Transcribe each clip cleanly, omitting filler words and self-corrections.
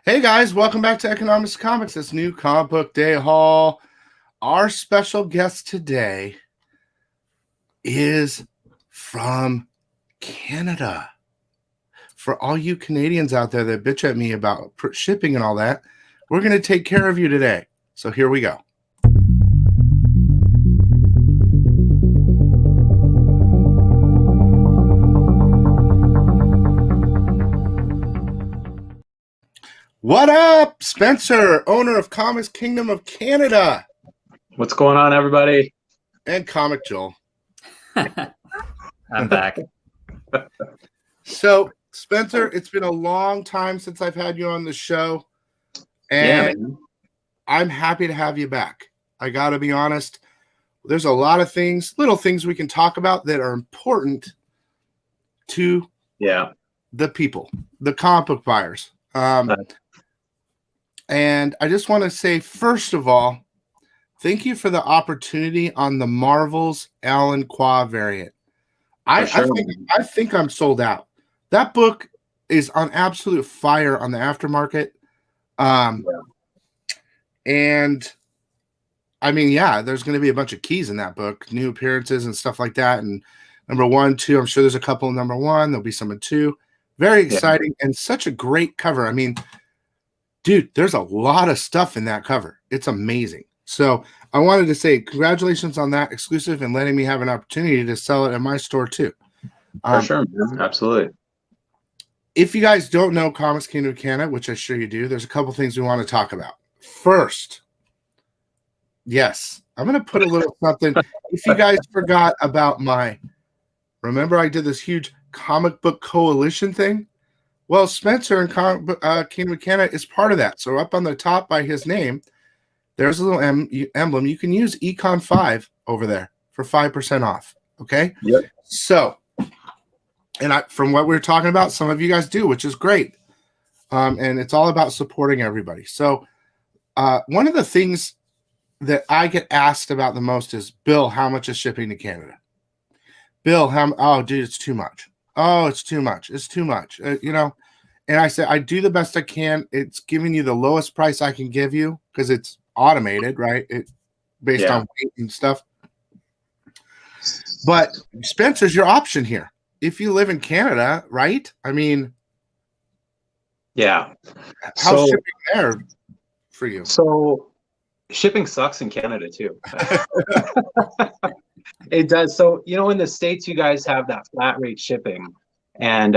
Hey guys, welcome back to Economics Comics. This new comic book day haul. Our special guest today is from Canada. For all you Canadians out there that bitch at me about shipping and all that, we're going to take care of you today. So here we go. What up, Spencer, owner of Comics Kingdom of Canada. What's going on, everybody? And Comic Joel. I'm back. So, Spencer, it's been a long time since I've had you on the show, and I'm happy to have you back. I got to be honest, there's a lot of things, little things we can talk about that are important to the people, the comic book buyers. And I just want to say, first of all, thank you for the opportunity on the Marvel's Alan Qua variant. I think I'm sold out. That book is on absolute fire on the aftermarket. And I mean, yeah, there's going to be a bunch of keys in that book, new appearances and stuff like that. And number 1, 2, I'm sure there's a couple in number 1. There'll be some in 2. Very exciting and such a great cover. I mean, dude, there's a lot of stuff in that cover. It's amazing. So I wanted to say congratulations on that exclusive and letting me have an opportunity to sell it at my store too. For sure, absolutely. If you guys don't know Comics Kingdom of Canada, which I'm sure you do, there's a couple things we want to talk about. First, yes, I'm going to put a little something. If you guys forgot about remember I did this huge comic book coalition thing? Well, Spencer and Kingdom of Canada is part of that. So up on the top by his name, there's a little emblem. You can use Econ 5 over there for 5% off. Okay? Yep. So, and from what we were talking about, some of you guys do, which is great. And it's all about supporting everybody. So one of the things that I get asked about the most is, Bill, how much is shipping to Canada? Bill, oh, dude, it's too much. Oh, it's too much. It's too much. And I said, I do the best I can. It's giving you the lowest price I can give you because it's automated, right? Based on weight and stuff. But Spencer's your option here. If you live in Canada, right? I mean, how's shipping there for you? So shipping sucks in Canada too. It does. So, in the States, you guys have that flat rate shipping, and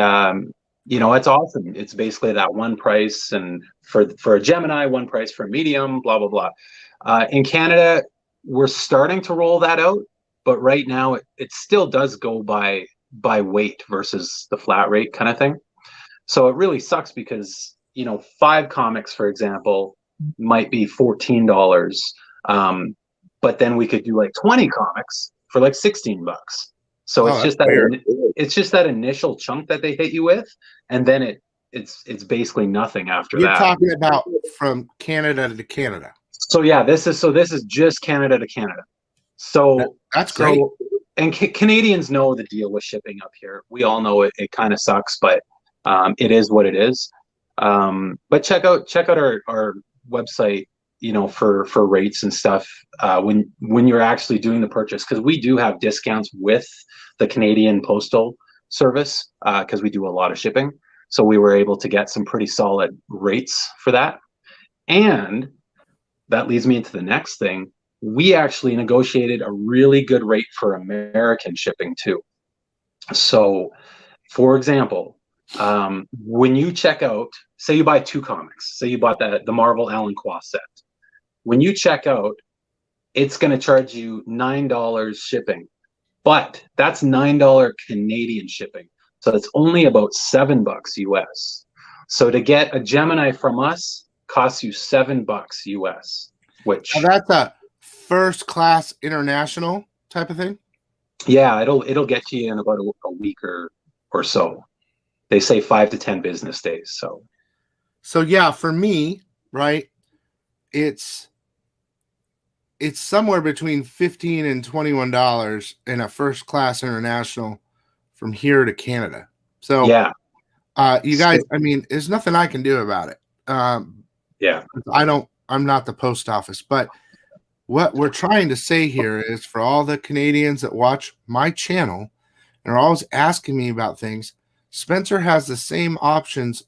it's awesome. It's basically that one price, and for a Gemini, one price for a medium, blah blah blah. In Canada, we're starting to roll that out, but right now it still does go by weight versus the flat rate kind of thing. So it really sucks because 5 comics, for example, might be $14, but then we could do like 20 comics for like $16. So it's just that initial chunk that they hit you with, and then it's basically nothing after that. You're talking about from Canada to Canada. So this is just Canada to Canada. So that's great. And Canadians know the deal with shipping up here. We all know it kind of sucks, but it is what it is. But check out our website, for rates and stuff when you're actually doing the purchase, because we do have discounts with the Canadian Postal Service because we do a lot of shipping. So we were able to get some pretty solid rates for that. And that leads me into the next thing. We actually negotiated a really good rate for American shipping too. So, for example, when you check out, say you buy 2 comics, say you bought the Marvel Alan Qua set. When you check out, it's going to charge you $9 shipping, but that's $9 Canadian shipping. So it's only about $7 US. So to get a Gemini from us costs you $7 US, which that's a first class international type of thing. Yeah, it'll get to you in about a week or so. They say 5 to 10 business days. So yeah, for me, right, it's somewhere between $15 and $21 in a first class international from here to Canada. So yeah, you guys, I mean, there's nothing I can do about it. Yeah. I'm not the post office, but what we're trying to say here is for all the Canadians that watch my channel and are always asking me about things, Spencer has the same options.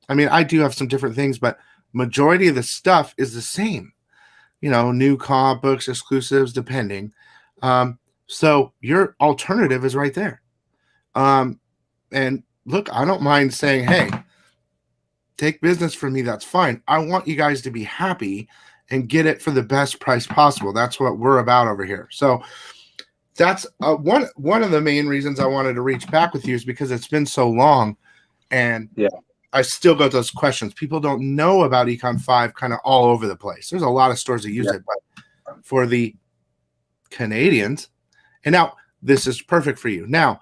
I mean, I do have some different things, but majority of the stuff is the same. New comic books, exclusives, depending. So your alternative is right there. And look, I don't mind saying, hey, take business from me. That's fine. I want you guys to be happy and get it for the best price possible. That's what we're about over here. So that's one of the main reasons I wanted to reach back with you is because it's been so long, and I still got those questions. People don't know about Econ 5 kind of all over the place. There's a lot of stores that use it, but for the Canadians, and now this is perfect for you. Now,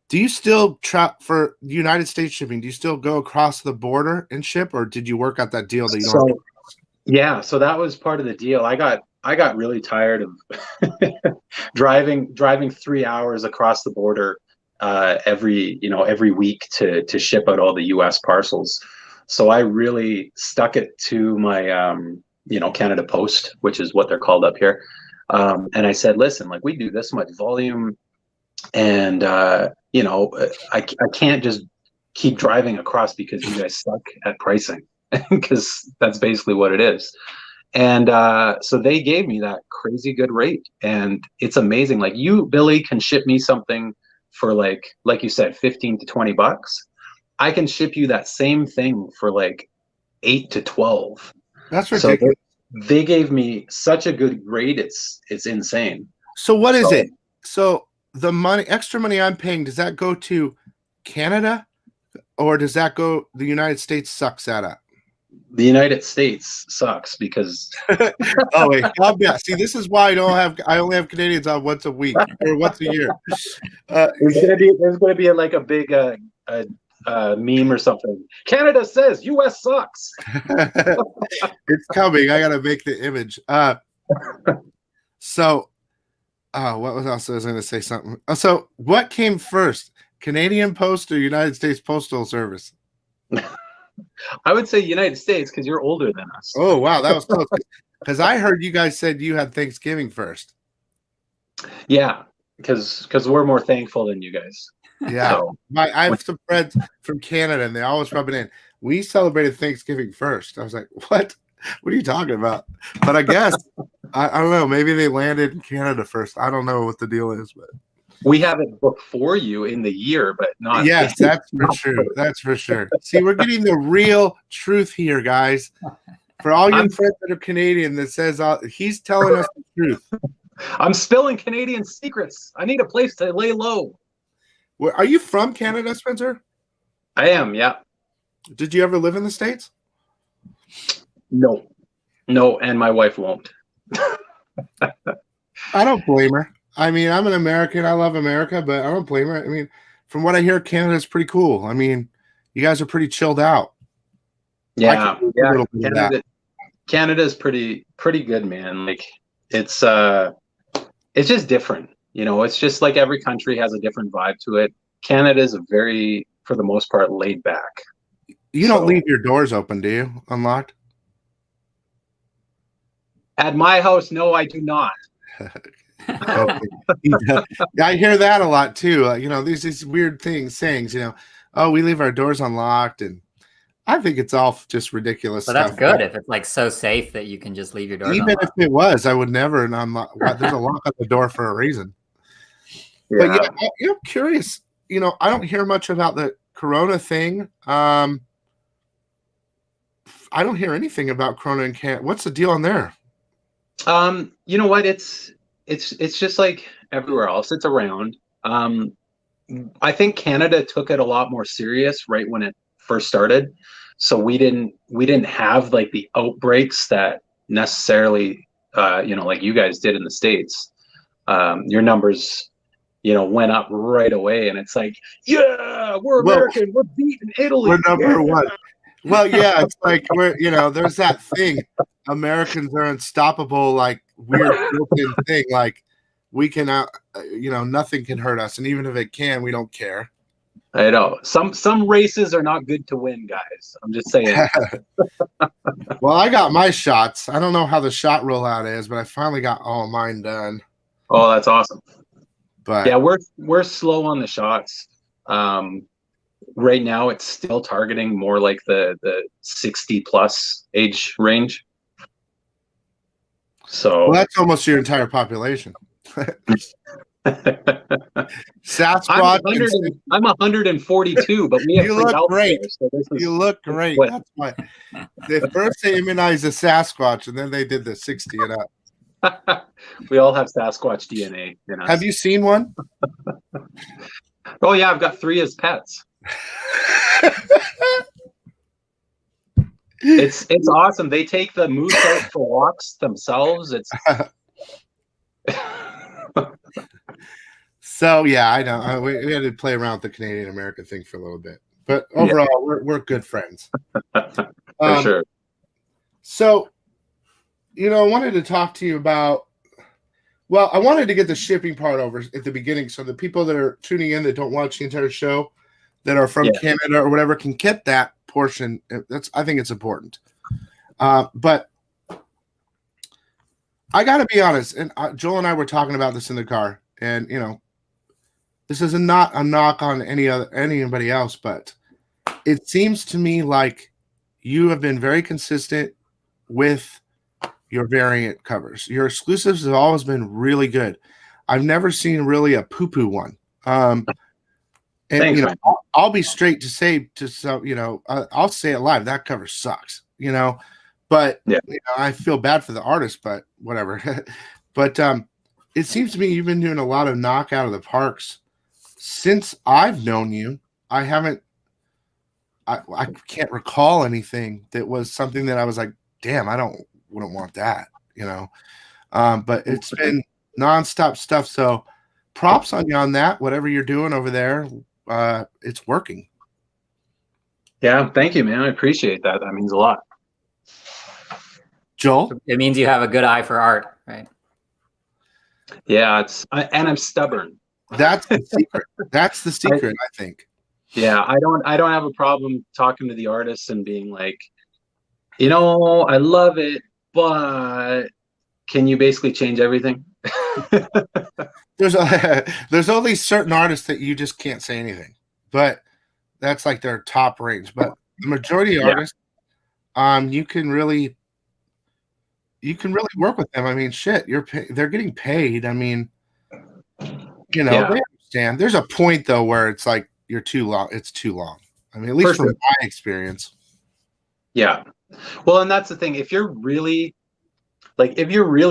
do you still for United States shipping? Do you still go across the border and ship, or did you work out that deal that you don't? Yeah, so that was part of the deal. I got really tired of driving 3 hours across the border every week to ship out all the U.S. parcels. So I really stuck it to my Canada Post, which is what they're called up here. And I said, listen, like, we do this much volume, and I can't just keep driving across because you guys suck at pricing, because that's basically what it is. And so they gave me that crazy good rate, and it's amazing. Like, you, Billy, can ship me something for like you said, $15 to $20. I can ship you that same thing for like $8 to $12. That's ridiculous. So they gave me such a good rate. It's insane. So what is it? So the extra money I'm paying, does that go to Canada, or does that go, the United States sucks that up? The United States sucks because oh wait, yeah. See, this is why I only have Canadians on once a week or once a year. There's gonna be like a big meme or something. Canada says US sucks. It's coming. I gotta make the image. So what was else I was gonna say something. So what came first? Canadian Post or United States Postal Service? I would say United States, because you're older than us. Oh, wow, that was close. Because I heard you guys said you had Thanksgiving first. Yeah, because we're more thankful than you guys. Yeah, so, I have some friends from Canada, and they always rub it in. We celebrated Thanksgiving first. I was like, what? What are you talking about? But I guess, I don't know, maybe they landed in Canada first. I don't know what the deal is, but we have it before you in the year, but not. Yes, that's for sure. That's for sure. See, we're getting the real truth here, guys. For all your friends that are Canadian, that says he's telling us the truth. I'm spilling Canadian secrets. I need a place to lay low. Are you from Canada, Spencer? I am, yeah. Did you ever live in the States? No, and my wife won't. I don't blame her. I mean, I'm an American. I love America, but I don't blame her. I mean, from what I hear, Canada's pretty cool. I mean, you guys are pretty chilled out. Yeah. Canada's pretty good, man. Like, it's just different. It's just like every country has a different vibe to it. Canada's a very, for the most part, laid back. You don't leave your doors open, do you? Unlocked? At my house, no, I do not. Okay. I hear that a lot too. These weird sayings. Oh, we leave our doors unlocked, and I think it's all just ridiculous. But that's good if it's like so safe that you can just leave your doors even unlocked. If it was, I would never unlock. There's a lock on the door for a reason. Yeah. But I'm curious. I don't hear much about the Corona thing. I don't hear anything about Corona in Canada. What's the deal on there? You know what? It's just like everywhere else. It's around. I think Canada took it a lot more serious right when it first started. So we didn't have like the outbreaks that necessarily like you guys did in the States. Your numbers went up right away, and it's like, yeah, we're American, we're beating Italy, we're number one. Well, yeah, it's like there's that thing. Americans are unstoppable, like weird built-in thing. Like we can, nothing can hurt us, and even if it can, we don't care. I know some races are not good to win, guys. I'm just saying. Well, I got my shots. I don't know how the shot rollout is, but I finally got all mine done. Oh, that's awesome. But yeah, we're slow on the shots. Right now, it's still targeting more like the 60 plus age range. So well, that's almost your entire population. Sasquatch. I'm 142, but we have You free look great. healthcare, so this is You look great. what- That's why they first they immunized the Sasquatch, and then they did the 60 and up. we all have Sasquatch DNA in us. Have you seen one? Oh yeah, I've got 3 as pets. It's awesome. They take the moose out for walks themselves. It's So yeah, I know. We had to play around with the Canadian America thing for a little bit, but overall, we're good friends. for sure. So, I wanted to talk to you about. Well, I wanted to get the shipping part over at the beginning, so the people that are tuning in that don't watch the entire show, that are from Canada or whatever, can get that portion. I think it's important. But I got to be honest, and Joel and I were talking about this in the car, and this is not a knock on anybody else, but it seems to me like you have been very consistent with your variant covers. Your exclusives have always been really good. I've never seen really a poo-poo one. And Thanks, man. I'll be straight to say to some, I'll say it live. That cover sucks, but I feel bad for the artist, but whatever. But it seems to me you've been doing a lot of knock out of the parks since I've known you. I can't recall anything that was something that I was like, damn, wouldn't want that, but it's been nonstop stuff. So props on you on that. Whatever you're doing over there, it's working. Yeah, thank you, man. I appreciate that. That means a lot. Joel? It means you have a good eye for art, right? Yeah, and I'm stubborn. That's the secret. That's the secret, I think. Yeah, I don't have a problem talking to the artists and being like, I love it, but can you basically change everything? There's only certain artists that you just can't say anything, but that's like their top range. But the majority of artists, you can really work with them. I mean, shit, they're getting paid. I mean, they understand. There's a point though where it's like you're too long. It's too long. I mean, at least from my experience. Yeah. Well, and that's the thing. If you're really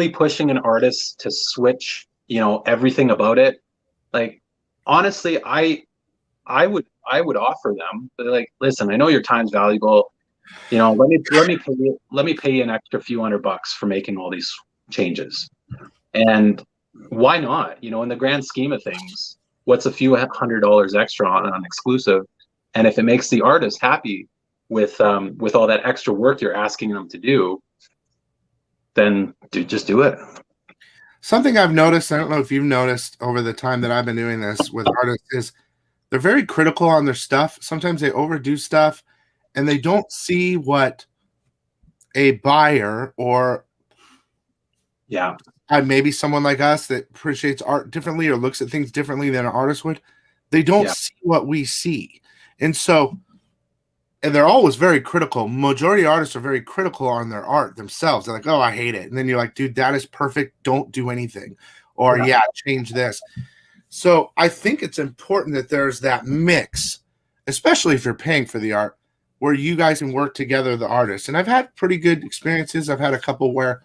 pushing an artist to switch, everything about it, like honestly, I would offer them, like, listen, I know your time's valuable. Let me pay you an extra few $100 for making all these changes. And why not? In the grand scheme of things, what's a few $100 extra on an exclusive? And if it makes the artist happy with all that extra work you're asking them to do, then just do it. Something I've noticed, I don't know if you've noticed over the time that I've been doing this with artists, is they're very critical on their stuff. Sometimes they overdo stuff and they don't see what a buyer or maybe someone like us that appreciates art differently or looks at things differently than an artist would. They don't see what we see. And they're always very critical. Majority of artists are very critical on their art themselves. They're like, oh, I hate it. And then you're like, dude, that is perfect. Don't do anything. Or change this. So I think it's important that there's that mix, especially if you're paying for the art, where you guys can work together, the artists. And I've had pretty good experiences. I've had a couple where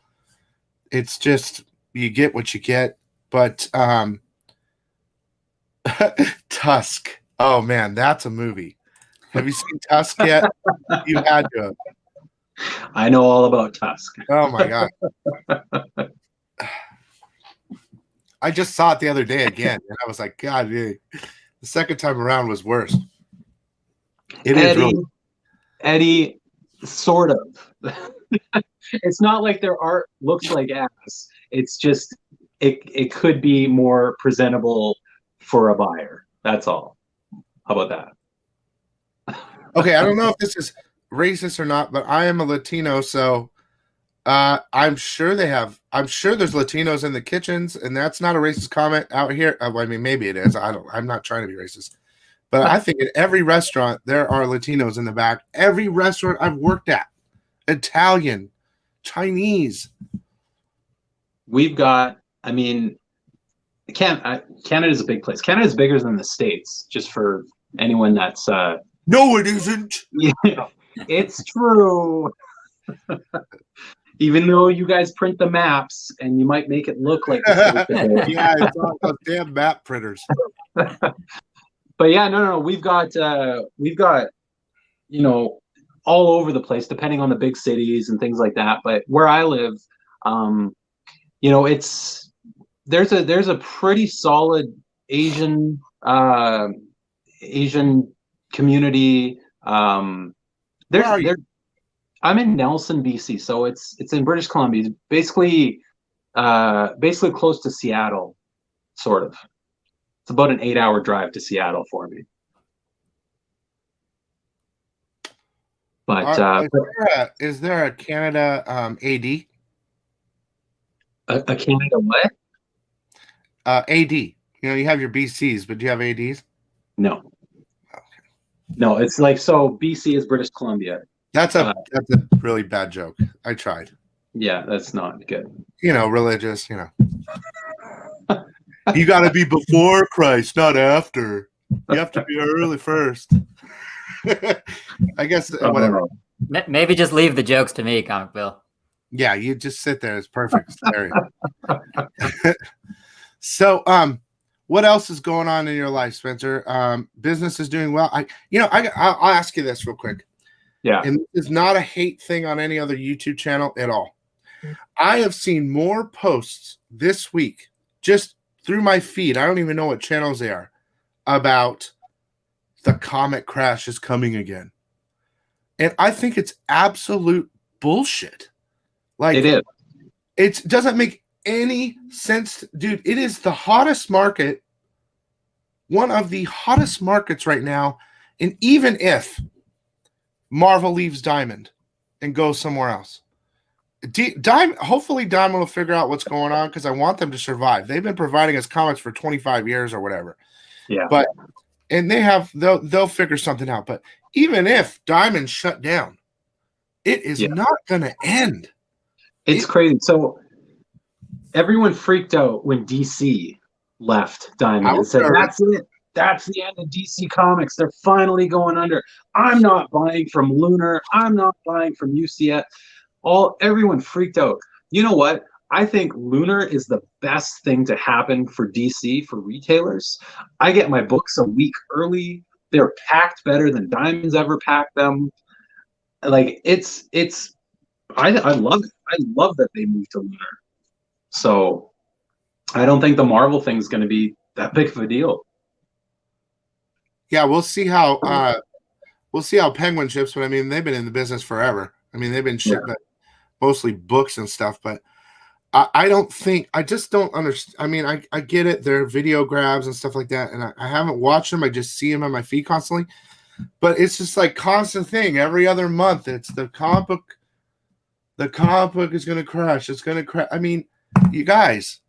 it's just, you get what you get. But Tusk. Oh man, that's a movie. Have you seen Tusk yet? You had to have. I know all about Tusk. Oh my god. I just saw it the other day again, and I was like, God, the second time around was worse. Eddie, sort of. It's not like their art looks like ass. It's just it could be more presentable for a buyer. That's all. How about that? Okay, I don't know if this is racist or not, but I am a Latino, so I'm sure there's Latinos in the kitchens, and that's not a racist comment out here. I mean, maybe it is. I'm not trying to be racist, but I think in every restaurant there are Latinos in the back. Every restaurant I've worked at, Italian, Chinese. We've got, I mean, Canada's a big place. Canada's bigger than the States, just for anyone that's No, it isn't. Yeah, it's true. Even though you guys print the maps and you might make it look like the Yeah, it's all those damn map printers. But yeah, no, we've got all over the place, depending on the big cities and things like that. But where I live, it's there's a pretty solid Asian community. Where are you? I'm in Nelson, BC, so it's in British Columbia. It's basically close to Seattle, sort of. It's about an 8-hour drive to Seattle for me. But is there a Canada AD? A Canada what? AD. You have your BCs, but do you have ADs? No. Okay. No, it's like, so BC is British Columbia. That's a really bad joke. I tried. Yeah, that's not good. Religious, You got to be before Christ, not after. You have to be early first. I guess, whatever. Maybe just leave the jokes to me, Comic Bill. Yeah, you just sit there. It's perfect. So, what else is going on in your life, Spencer? Business is doing well. I'll ask you this real quick. Yeah. And this is not a hate thing on any other YouTube channel at all. I have seen more posts this week, just through my feed. I don't even know what channels they are, about the comic crash is coming again. And I think it's absolute bullshit. Like, it is. It doesn't make any sense. Dude, it is the hottest market, one of the hottest markets right now. And even if Marvel leaves Diamond and goes somewhere else, hopefully Diamond will figure out what's going on, because I want them to survive. They've been providing us comics for 25 years or whatever. Yeah. And they'll figure something out. But even if Diamond shut down, it is not going to end. It's crazy. So everyone freaked out when DC left Diamond and said, "That's it. That's the end of DC Comics. They're finally going under. I'm not buying from Lunar. I'm not buying from UCF." Everyone freaked out. You know what? I think Lunar is the best thing to happen for DC, for retailers. I get my books a week early. They're packed better than Diamond's ever packed them. Like, I love it. I love that they moved to Lunar. So I don't think the Marvel thing is going to be that big of a deal. Yeah, we'll see how Penguin ships, but I mean, they've been in the business forever. I mean, they've been shipping mostly books and stuff, but I just don't understand. I mean, I get it. They're video grabs and stuff like that, and I haven't watched them. I just see them on my feed constantly, but it's just like constant thing. Every other month, it's the comic book. The comic book is going to crash. It's going to crash. I mean, you guys,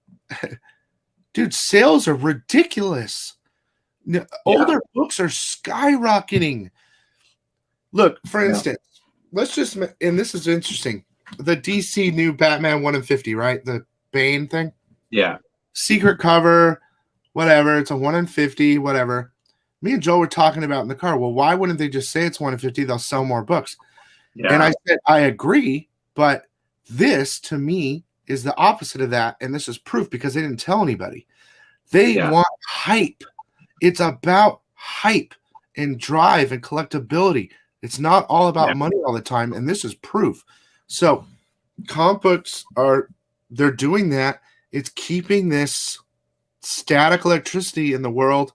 dude, sales are ridiculous. Older books are skyrocketing. Look, for instance, let's just, and this is interesting, the DC new Batman 1 in 50, right? The Bane thing. Yeah. Secret cover, whatever. It's a 1 in 50, whatever. Me and Joe were talking about in the car. Well, why wouldn't they just say it's 1 in 50? They'll sell more books. Yeah. And I said, I agree, but this to me is the opposite of that. And this is proof because they didn't tell anybody. They want hype. It's about hype and drive and collectability. It's not all about money all the time, and this is proof. So comic books they're doing that. It's keeping this static electricity in the world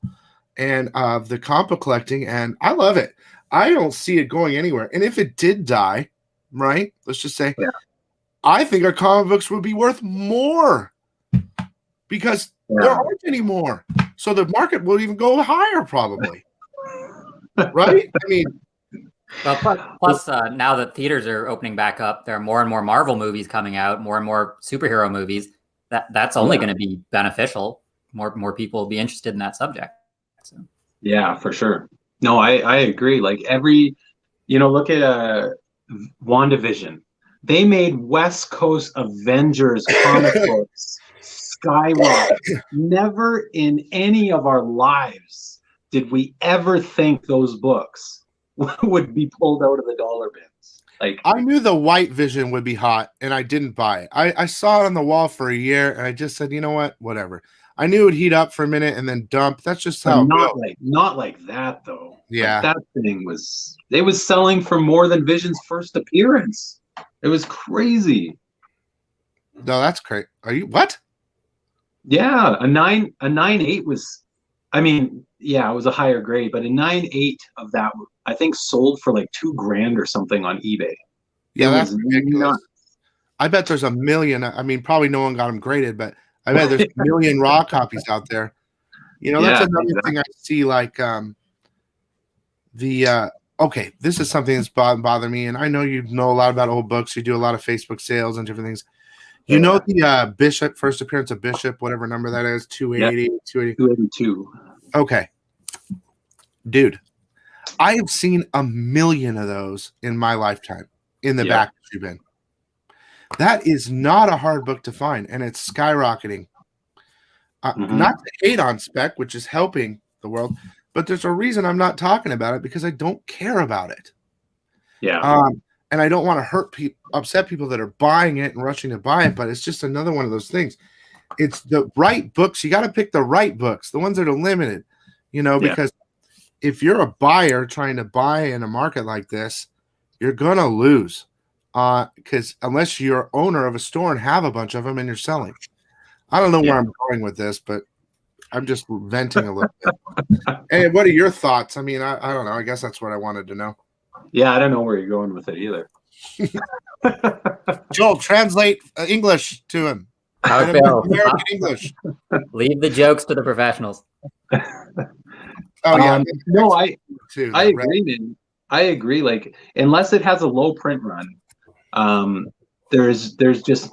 and the comic book collecting, and I love it. I don't see it going anywhere. And if it did die, right, let's just say, I think our comic books would be worth more because there aren't any more. So the market will even go higher probably. right? I mean, Well, plus now that theaters are opening back up, there are more and more Marvel movies coming out, more and more superhero movies. That's only going to be beneficial. More people will be interested in that subject. So. Yeah, for sure. No, I agree. Like look at WandaVision. They made West Coast Avengers comic books skyrocket. Never in any of our lives did we ever think those books would be pulled out of the dollar bins. Like, I knew the White Vision would be hot, and I didn't buy it. I saw it on the wall for a year, and I just said, you know what, whatever. I knew it would heat up for a minute and then dump. That's just how it goes. Not like that though. Yeah, like that thing was selling for more than Vision's first appearance. It was crazy. No, that's great. Are you what? Yeah, a 9.8 was, I mean, yeah, it was a higher grade, but a 9.8 of that I think sold for like $2,000 or something on eBay. Yeah, that's ridiculous. I bet there's a million. I mean, probably no one got them graded, but I bet there's a million raw copies out there. You know, that's another thing I see. Like okay, this is something that's bothering me, and I know you know a lot about old books. You do a lot of Facebook sales and different things. You know the Bishop, first appearance of Bishop, whatever number that is, 280, 282. Okay. Dude, I have seen a million of those in my lifetime in the back issue bin. That is not a hard book to find, and it's skyrocketing. Not to hate on spec, which is helping the world, but there's a reason I'm not talking about it because I don't care about it. Yeah. And I don't want to upset people that are buying it and rushing to buy it, but it's just another one of those things. It's the right books. You got to pick the right books, the ones that are limited, because if you're a buyer trying to buy in a market like this, you're going to lose. Because unless you're owner of a store and have a bunch of them and you're selling. I don't know where I'm going with this, but I'm just venting a little bit. Hey, what are your thoughts? I mean, I don't know. I guess that's what I wanted to know. Yeah, I don't know where you're going with it either. Joel, translate English to him. American English. Leave the jokes to the professionals. Oh yeah, no, I agree, man. I agree. Like, unless it has a low print run, there's just,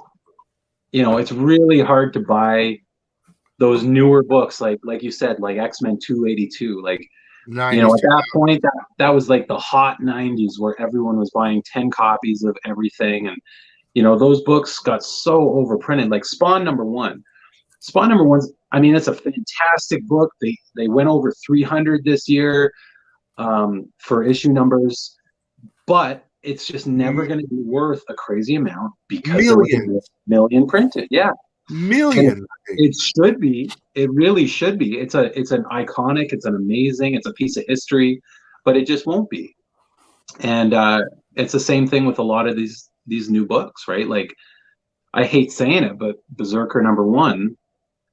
it's really hard to buy those newer books, like you said, like X-Men 282. Like, 90s, at that point, that was like the hot 90s where everyone was buying 10 copies of everything, and those books got so overprinted. Like Spawn number one. Spawn number one's, I mean, it's a fantastic book. They went over 300 this year for issue numbers, but it's just never going to be worth a crazy amount because there was a million printed. Yeah. Million. It should be. It really should be. It's an iconic, it's an amazing, it's a piece of history, but it just won't be. And it's the same thing with a lot of these new books, right? Like, I hate saying it, but Berserker number one,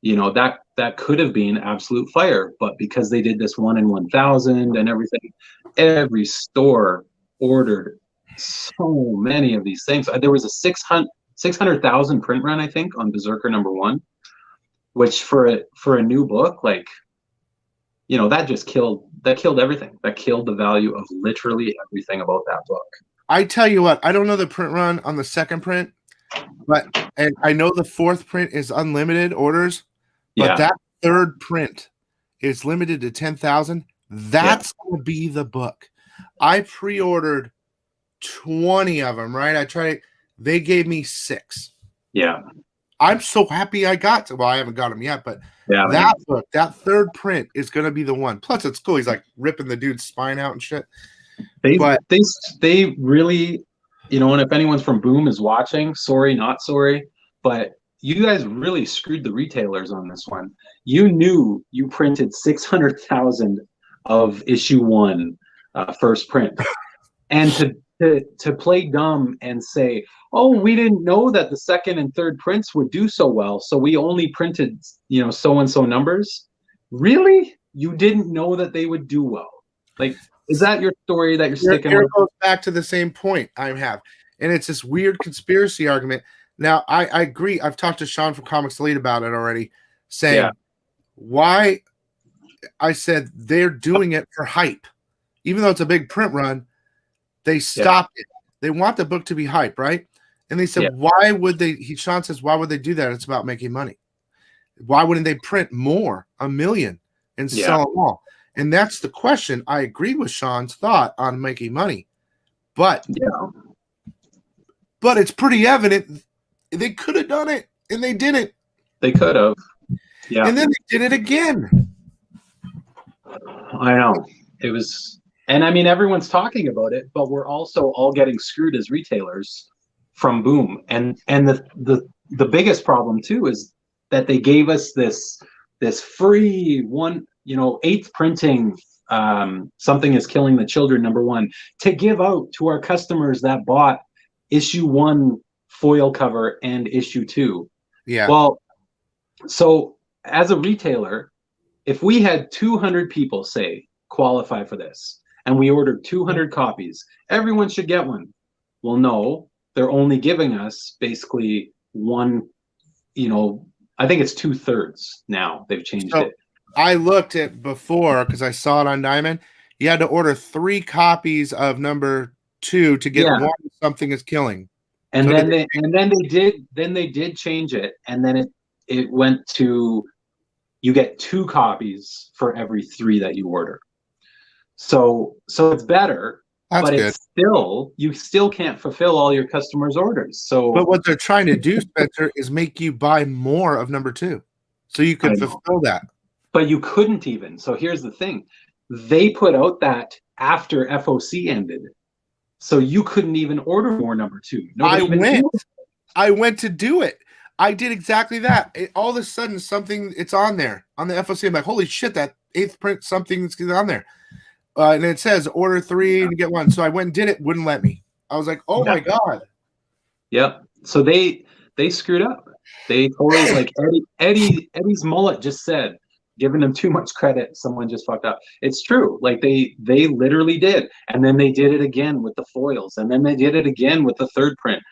that could have been absolute fire, but because they did this 1 in 1,000 and everything, every store ordered so many of these things. There was a 600,000 print run, I think, on Berserker number one, which for a new book, like, that just killed everything. That killed the value of literally everything about that book. I tell you what, I don't know the print run on the second print, and I know the fourth print is unlimited orders, but that third print is limited to 10,000. That's going to be the book. I pre-ordered 20 of them, right? They gave me 6. Yeah. I'm so happy I got to. Well, I haven't got them yet, but that book, that third print is going to be the one. Plus, it's cool. He's like ripping the dude's spine out and shit. They really, and if anyone's from Boom is watching, sorry, not sorry, but you guys really screwed the retailers on this one. You knew you printed 600,000 of issue 1, first print, and to play dumb and say, oh, we didn't know that the second and third prints would do so well, so we only printed, so and so numbers. Really? You didn't know that they would do well? Like, is that your story that you're sticking with? It goes back to the same point I have, and it's this weird conspiracy argument. Now, I agree. I've talked to Sean from Comics Elite about it already, saying why. I said they're doing it for hype. even though it's a big print run, they stopped it. They want the book to be hype, right? And they said, why would they? Sean says, why would they do that? It's about making money. Why wouldn't they print more, 1 million, and sell them all? And that's the question. I agree with Sean's thought on making money, but it's pretty evident they could have done it, and they didn't. They could have. Yeah. And then they did it again. I know. It was, and I mean, everyone's talking about it, but we're also all getting screwed as retailers from Boom. And the biggest problem too is that they gave us this free one, 8th printing, Something is Killing the Children, #1, to give out to our customers that bought issue 1 foil cover and issue 2. Yeah. Well, so as a retailer, if we had 200 people, say, qualify for this, and we ordered 200 copies, everyone should get one. Well, no, they're only giving us basically one, I think it's 2/3 now. They've changed it. I looked at before because I saw it on Diamond. You had to order 3 copies of #2 to get one Something is Killing. And then they did change it, and then it went to you get 2 copies for every 3 that you order. So it's better, but it's still, you still can't fulfill all your customers' orders. So, but what they're trying to do, Spencer, is make you buy more of #2, so you can fulfill that. But you couldn't even. So here's the thing: they put out that after FOC ended, so you couldn't even order more #2. I went to do it. I did exactly that. All of a sudden, it's on there on the FOC. I'm like, holy shit, that 8th print Something's on there. And it says order 3 and get 1. So I went and did it. Wouldn't let me. I was like, oh my God. Yep. So they screwed up. They totally, like Eddie's mullet just said, giving them too much credit. Someone just fucked up. It's true. Like they literally did. And then they did it again with the foils. And then they did it again with the 3rd print.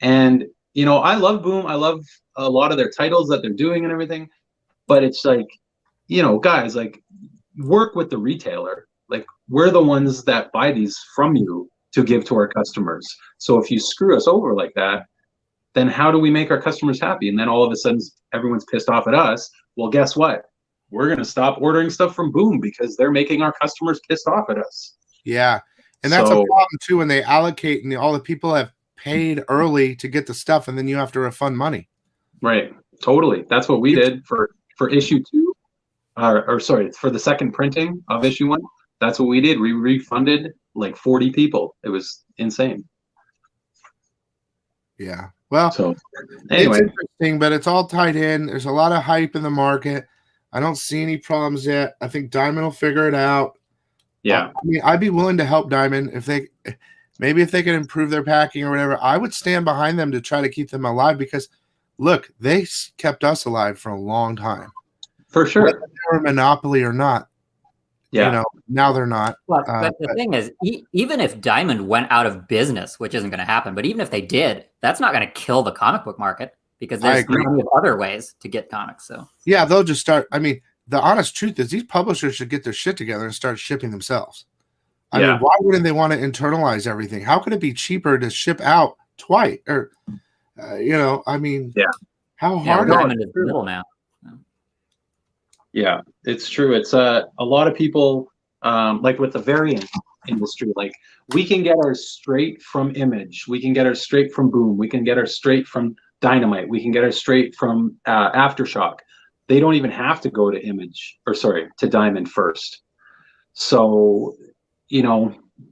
And, I love Boom. I love a lot of their titles that they're doing and everything. But it's like, guys, like, work with the retailer. Like, we're the ones that buy these from you to give to our customers. So if you screw us over like that, then how do we make our customers happy? And then all of a sudden, everyone's pissed off at us. Well, guess what? We're going to stop ordering stuff from Boom because they're making our customers pissed off at us. Yeah. And that's a problem too, when they allocate and all the people have paid early to get the stuff, and then you have to refund money. Right. Totally. That's what we did for issue 2, or sorry, for the 2nd printing of issue 1. That's what we did. We refunded like 40 people. It was insane. Yeah. Well, so anyway, it's interesting, but it's all tied in. There's a lot of hype in the market. I don't see any problems yet. I think Diamond will figure it out. Yeah. I mean, I'd be willing to help Diamond if they can improve their packing or whatever. I would stand behind them to try to keep them alive because, look, they kept us alive for a long time. For sure. Whether they were a monopoly or not. Yeah. Now they're not. But the thing is, even if Diamond went out of business, which isn't going to happen, but even if they did, that's not going to kill the comic book market because there's plenty of other ways to get comics. So yeah, they'll just start. I mean, the honest truth is these publishers should get their shit together and start shipping themselves. I mean, why wouldn't they want to internalize everything? How could it be cheaper to ship out twice? Or, I mean, how hard Diamond is middle now. Yeah, it's true. It's a lot of people, like with the variant industry, like we can get ours straight from Image. We can get ours straight from Boom. We can get ours straight from Dynamite. We can get ours straight from Aftershock. They don't even have to go to to Diamond first. So,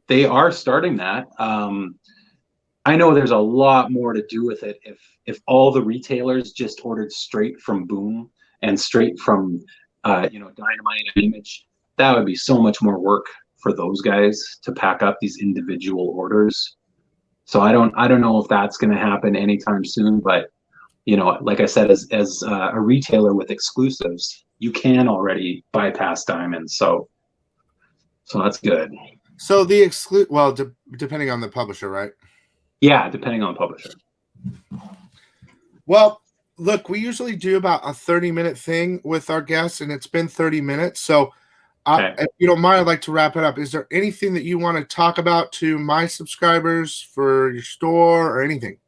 they are starting that. I know there's a lot more to do with it if all the retailers just ordered straight from Boom and straight from Dynamite and Image. That would be so much more work for those guys to pack up these individual orders. So I don't know if that's going to happen anytime soon, but like I said, as a retailer with exclusives, you can already bypass Diamond. So that's good. So the depending on the publisher, right? Yeah, depending on the publisher. Well, look, we usually do about a 30-minute thing with our guests, and it's been 30 minutes. So If you don't mind, I'd like to wrap it up. Is there anything that you want to talk about to my subscribers for your store or anything?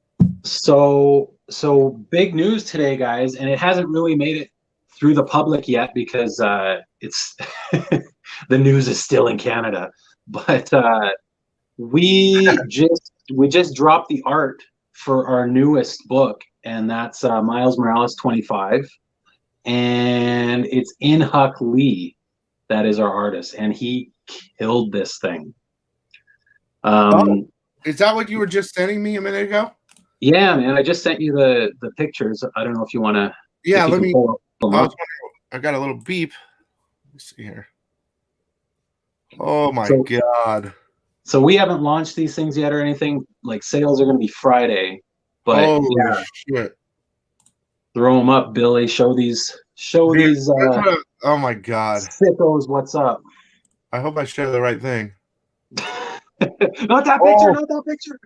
So big news today, guys, and it hasn't really made it through the public yet because it's the news is still in Canada. But we just dropped the art for our newest book, and that's Miles Morales 25, and it's In Huck Lee. That is our artist, and he killed this thing. Is that what you were just sending me a minute ago? Yeah, man. I just sent you the pictures. I don't know if you want to. Yeah, let me. I got a little beep. Let's see here. Oh my God. So we haven't launched these things yet or anything. Like sales are going to be Friday. But shit. Throw them up, Billy. Show these. Oh my God. Sickos, what's up? I hope I share the right thing. Not that picture, not that picture.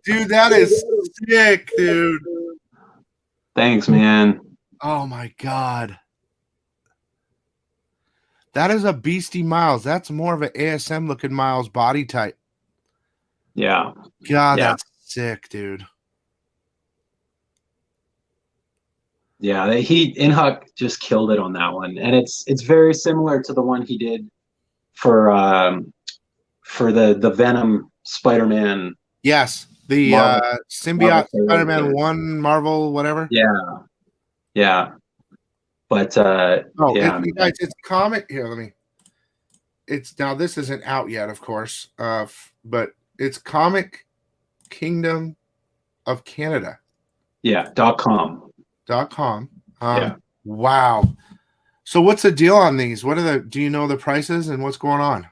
Dude, that is sick, dude. Thanks, man. Oh my God. That is a beastie Miles. That's more of an ASM looking Miles body type. Yeah. God, that's sick, dude. Yeah, Inhuck just killed it on that one, and it's very similar to the one he did for the Venom Spider-Man. Yes, the symbiote Spider-Man 1 Marvel whatever. Yeah. But you guys, it's comic here. It's now this isn't out yet, of course, but it's Comic Kingdom of Canada. Yeah, .com. Wow. So what's the deal on these? Do you know the prices and what's going on?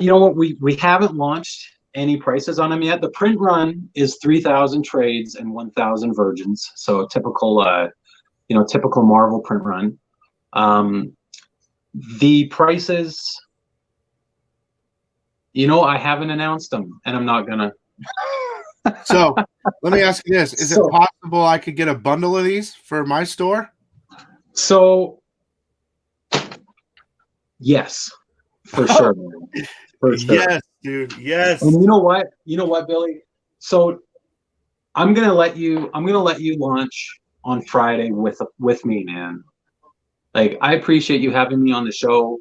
You know what? We haven't launched any prices on them yet. The print run is 3,000 trades and 1,000 virgins. So typical Marvel print run. The prices, I haven't announced them, and I'm not gonna. So let me ask you this: is it possible I could get a bundle of these for my store? So, yes, for sure. For sure. Yes, dude. Yes. And you know what, Billy? So I'm gonna let you launch on Friday with me, man. Like, I appreciate you having me on the show.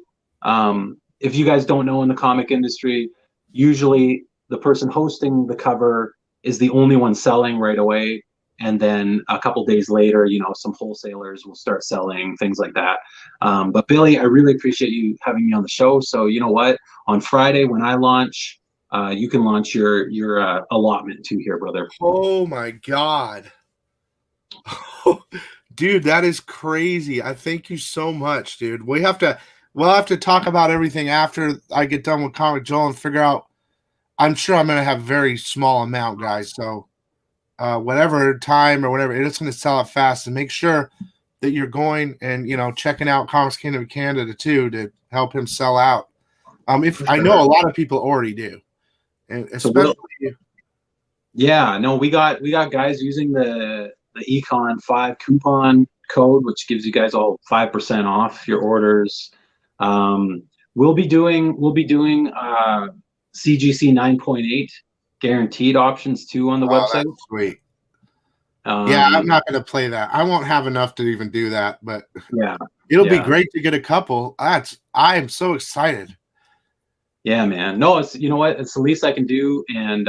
If you guys don't know, in the comic industry, usually the person hosting the cover is the only one selling right away, and then a couple days later, some wholesalers will start selling, things like that. But Billy, I really appreciate you having me on the show. So you know what? On Friday when I launch, you can launch your allotment too here, brother. Oh my God. Dude, that is crazy. I thank you so much, dude. We'll have to talk about everything after I get done with Comic Joel and figure out. I'm sure I'm going to have very small amount, guys. So whatever time or whatever, it's going to sell it fast. And make sure that you're going and checking out Comics Kingdom of Canada too to help him sell out. If I know a lot of people already do, and especially. We got guys using the Econ 5 coupon code, which gives you guys all 5% off your orders. We'll be doing CGC 9.8 guaranteed options too on the website. That's sweet. I'm not going to play that. I won't have enough to even do that, but it'll be great to get a couple. I am so excited. Yeah, man. No, it's it's the least I can do, and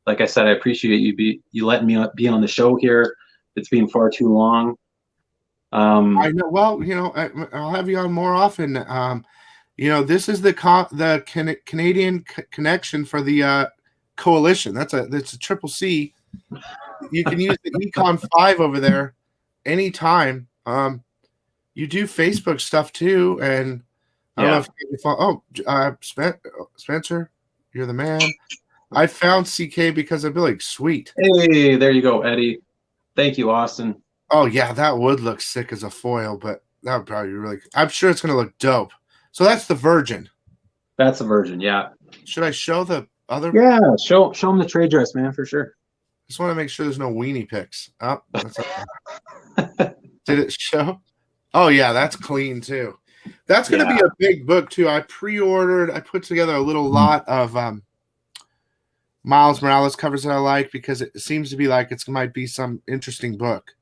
like I said, I appreciate you letting me be on the show here. It's been far too long. I know. Well, I'll have you on more often. This is the Canadian connection for the coalition. That's a triple C. You can use the Econ 5 over there anytime. You do Facebook stuff too, and I don't know if Spencer, you're the man. I found CK because I'd be like, sweet. Hey, there you go, Eddie. Thank you, Austin. Oh yeah, that would look sick as a foil, but that would probably be really. I'm sure it's gonna look dope. So that's the Virgin. That's the Virgin, yeah. Should I show the other? Yeah, show them the trade dress, man, for sure. Just want to make sure there's no weenie pics. Oh, did it show? Oh yeah, that's clean too. That's going to be a big book too. I put together a little lot of Miles Morales covers that I like because it seems to be like it might be some interesting book.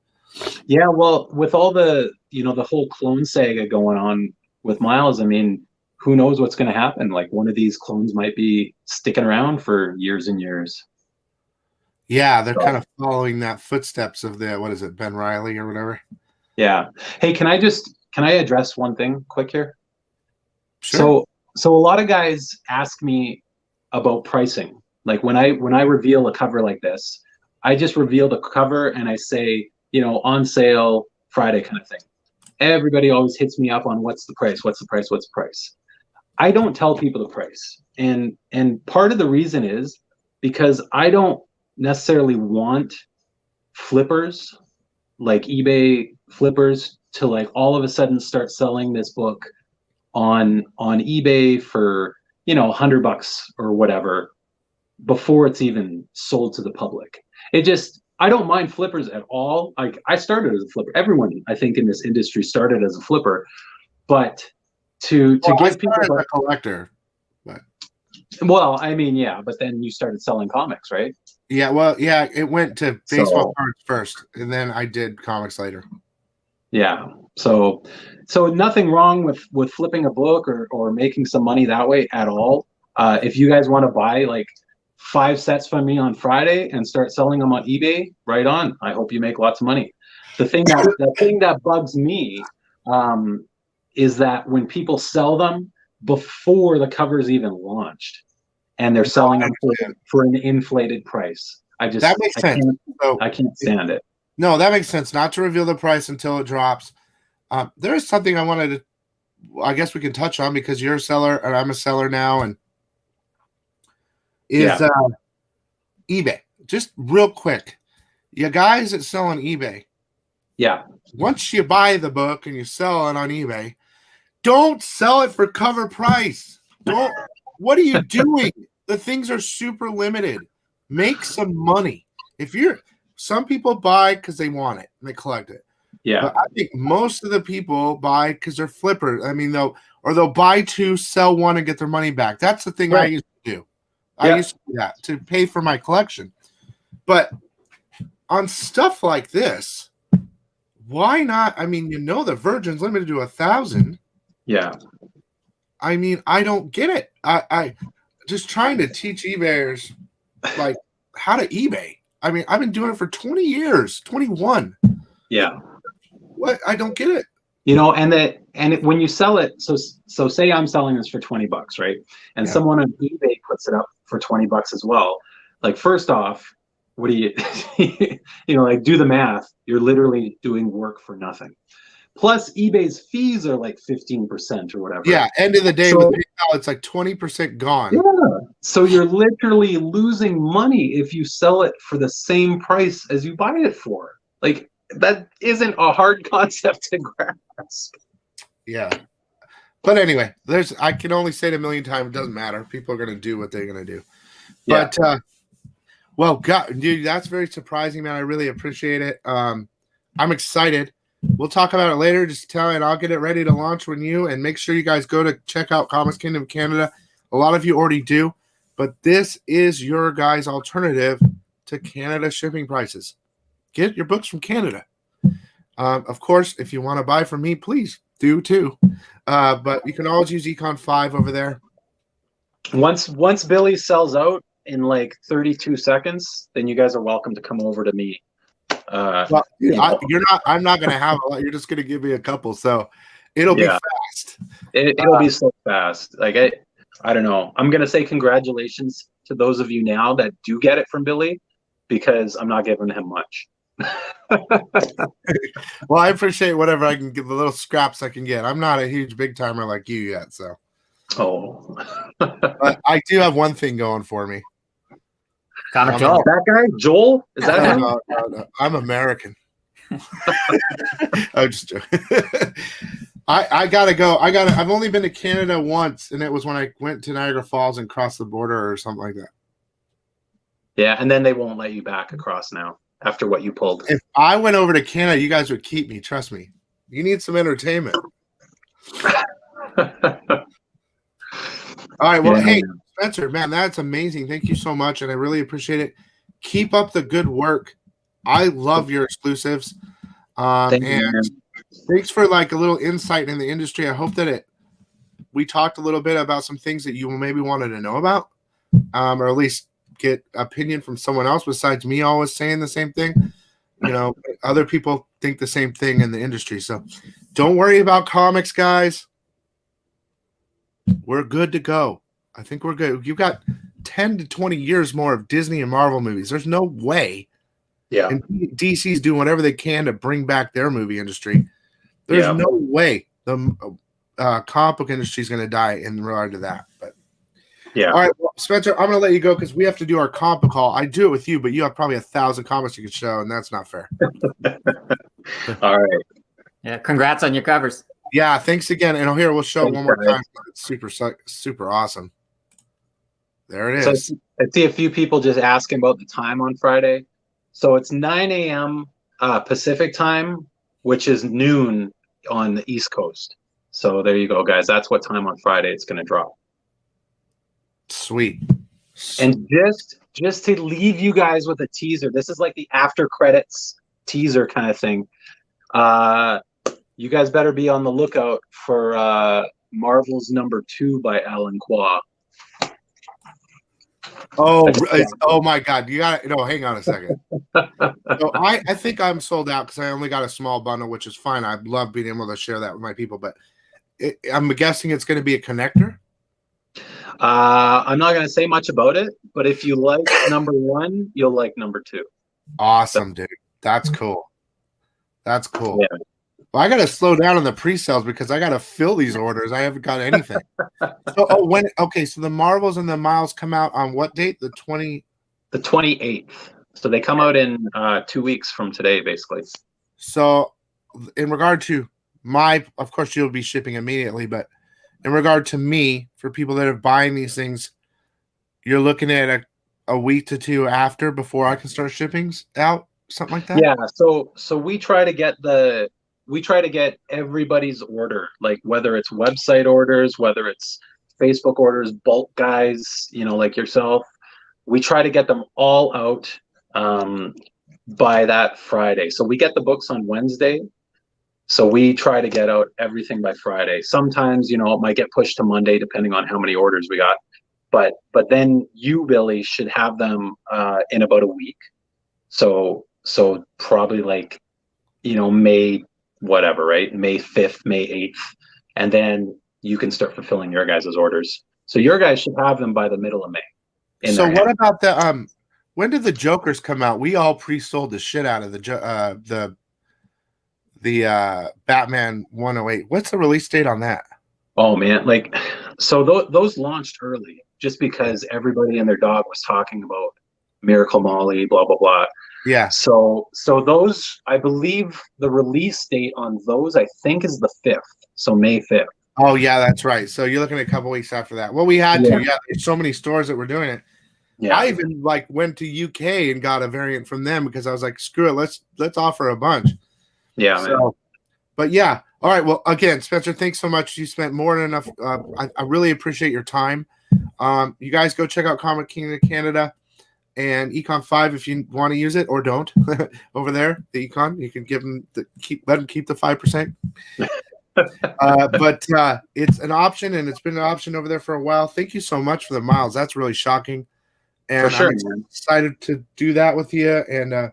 Yeah, well, with all the the whole clone saga going on with Miles, I mean, who knows what's going to happen? Like one of these clones might be sticking around for years and years. Yeah, they're kind of following that footsteps of Ben Reilly or whatever. Yeah. Hey, can I address one thing quick here? Sure. So a lot of guys ask me about pricing. Like when I reveal a cover like this, I just reveal the cover and I say, on sale Friday kind of thing. Everybody always hits me up on what's the price? I don't tell people the price. And part of the reason is because I don't necessarily want flippers, like eBay flippers, to like all of a sudden start selling this book on eBay for, $100 or whatever before it's even sold to the public. I don't mind flippers at all. Like I started as a flipper. Everyone, I think, in this industry started as a flipper, but to give people a collector. But well, I mean, yeah, but then you started selling comics, right? Yeah, well, yeah, it went to baseball cards first, and then I did comics later. Yeah, so nothing wrong with flipping a book or making some money that way at all. If you guys want to buy like 5 sets from me on Friday and start selling them on eBay, right on. I hope you make lots of money. The thing that bugs me is that when people sell them before the cover's even launched, and they're selling them for an inflated price. That makes sense. I can't stand it. No, that makes sense. Not to reveal the price until it drops. There is something I wanted to, I guess we can touch on because you're a seller and I'm a seller now, and eBay. Just real quick, you guys that sell on eBay. Yeah. Once you buy the book and you sell it on eBay, don't sell it for cover price. Don't. What are you doing? The things are super limited. Make some money. Some people buy because they want it and they collect it. Yeah. But I think most of the people buy because they're flippers. I mean, they'll buy 2, sell 1, and get their money back. That's the thing I used to do. I used to do that to pay for my collection. But on stuff like this, why not? I mean, the Virgin's limited to 1,000. Yeah. I mean, I don't get it. I just trying to teach eBayers like how to eBay. I mean, I've been doing it for 20 years, 21. Yeah. What? I don't get it. When you sell it, so say I'm selling this for $20, right? And someone on eBay puts it up for $20 as well. Like, first off, what do you, like, do the math. You're literally doing work for nothing. Plus, eBay's fees are like 15% or whatever. Yeah, end of the day, with PayPal, it's like 20% gone. Yeah. So you're literally losing money if you sell it for the same price as you buy it for. Like, that isn't a hard concept to grasp. Yeah. But anyway, I can only say it a million times. It doesn't matter. People are going to do what they're going to do. Yeah. But, well, God, dude, that's very surprising, man. I really appreciate it. I'm excited. We'll talk about it later. Just tell me, and I'll get it ready to launch when and make sure you guys go to check out Comics Kingdom Canada. A lot of you already do, but this is your guys' alternative to Canada shipping prices. Get your books from Canada. Of course, if you want to buy from me, please do too. But you can always use Econ 5 over there. Once Billy sells out in like 32 seconds, then you guys are welcome to come over to me. Well, I'm not going to have a lot. You're just going to give me a couple, so it'll be fast. It'll be so fast. Like I don't know. I'm going to say congratulations to those of you now that do get it from Billy, because I'm not giving him much. Well, I appreciate whatever I can get, the little scraps I can get. I'm not a huge big timer like you yet, so. Oh. But I do have one thing going for me. Comic Joel. That guy, Joel? Is that him? No. I'm American. I'm just joking. I gotta go. I've only been to Canada once, and it was when I went to Niagara Falls and crossed the border or something like that. Yeah, and then they won't let you back across now after what you pulled. If I went over to Canada, you guys would keep me. Trust me. You need some entertainment. All right. Well, Yeah. hey, Spencer, man, that's amazing. Thank you so much, and I really appreciate it. Keep up the good work. I love your exclusives. Thank you, And man. thanks for like a little insight in the industry. I hope that we talked a little bit about some things that you maybe wanted to know about, or at least get opinion from someone else besides me always saying the same thing. You know, other people think the same thing in the industry. So don't worry about comics, guys. We're good to go. I think we're good. You've got 10 to 20 years more of Disney and Marvel movies. There's no way. Yeah. And DC's doing whatever they can to bring back their movie industry. There's no way the comic book industry is going to die in regard to that. But yeah. All right, well, Spencer, I'm going to let you go because we have to do our comic call. I do it with you, but you have probably 1,000 comics you can show, and that's not fair. All right. Yeah, congrats on your covers. Yeah, thanks again. And here, we'll show it one more guys. time. It's super awesome. There it So is. I see a few people just asking about the time on Friday. So it's 9 a.m. Pacific time, which is noon on the East Coast. So there you go, guys. That's what time on Friday it's going to drop. Sweet. And just to leave you guys with a teaser, this is like the after credits teaser kind of thing. You guys better be on the lookout for Marvel's #2 by Alan Qua. Oh my God! You got no. Hang on a second. So I think I'm sold out because I only got a small bundle, which is fine. I love being able to share that with my people, but I'm guessing it's going to be a connector. I'm not going to say much about it, but if you like #1, you'll like #2. Awesome, dude. That's cool. That's cool. Yeah. Well, I got to slow down on the pre-sales because I got to fill these orders. I haven't got anything. So the Marvels and the Miles come out on what date? The 28th. So they come out in 2 weeks from today, basically. So in regard to of course you'll be shipping immediately, but in regard to me, for people that are buying these things, you're looking at a week to two after before I can start shipping out, something like that. Yeah. So we try to get everybody's order, like whether it's website orders, whether it's Facebook orders, bulk guys, like yourself. We try to get them all out by that Friday. So we get the books on Wednesday. So we try to get out everything by Friday. Sometimes, it might get pushed to Monday depending on how many orders we got. But then you, Billy, should have them in about a week. So probably like, May, whatever, right? May 5th, May 8th. And then you can start fulfilling your guys' orders. So your guys should have them by the middle of May. So what about the when did the Jokers come out? We all pre-sold the shit out of the Batman 108. What's the release date on that? Oh man, those launched early just because everybody and their dog was talking about Miracle Molly, blah blah blah. Yeah. So those, I believe the release date on those, I think, is the 5th. So May 5th. Oh yeah, that's right. So you're looking at a couple weeks after that. Well, we had to. Yeah, there's so many stores that were doing it. Yeah. I even went to UK and got a variant from them because I was like, screw it, let's offer a bunch. Yeah. So, but yeah. All right. Well, again, Spencer, thanks so much. You spent more than enough. I really appreciate your time. You guys go check out Comic King of Canada and Econ 5 if you want to use it, or don't. Over there, the Econ, you can give them let them keep the 5%. But it's an option, and it's been an option over there for a while. Thank you so much for the miles. That's really shocking. And for sure, I'm excited to do that with you. And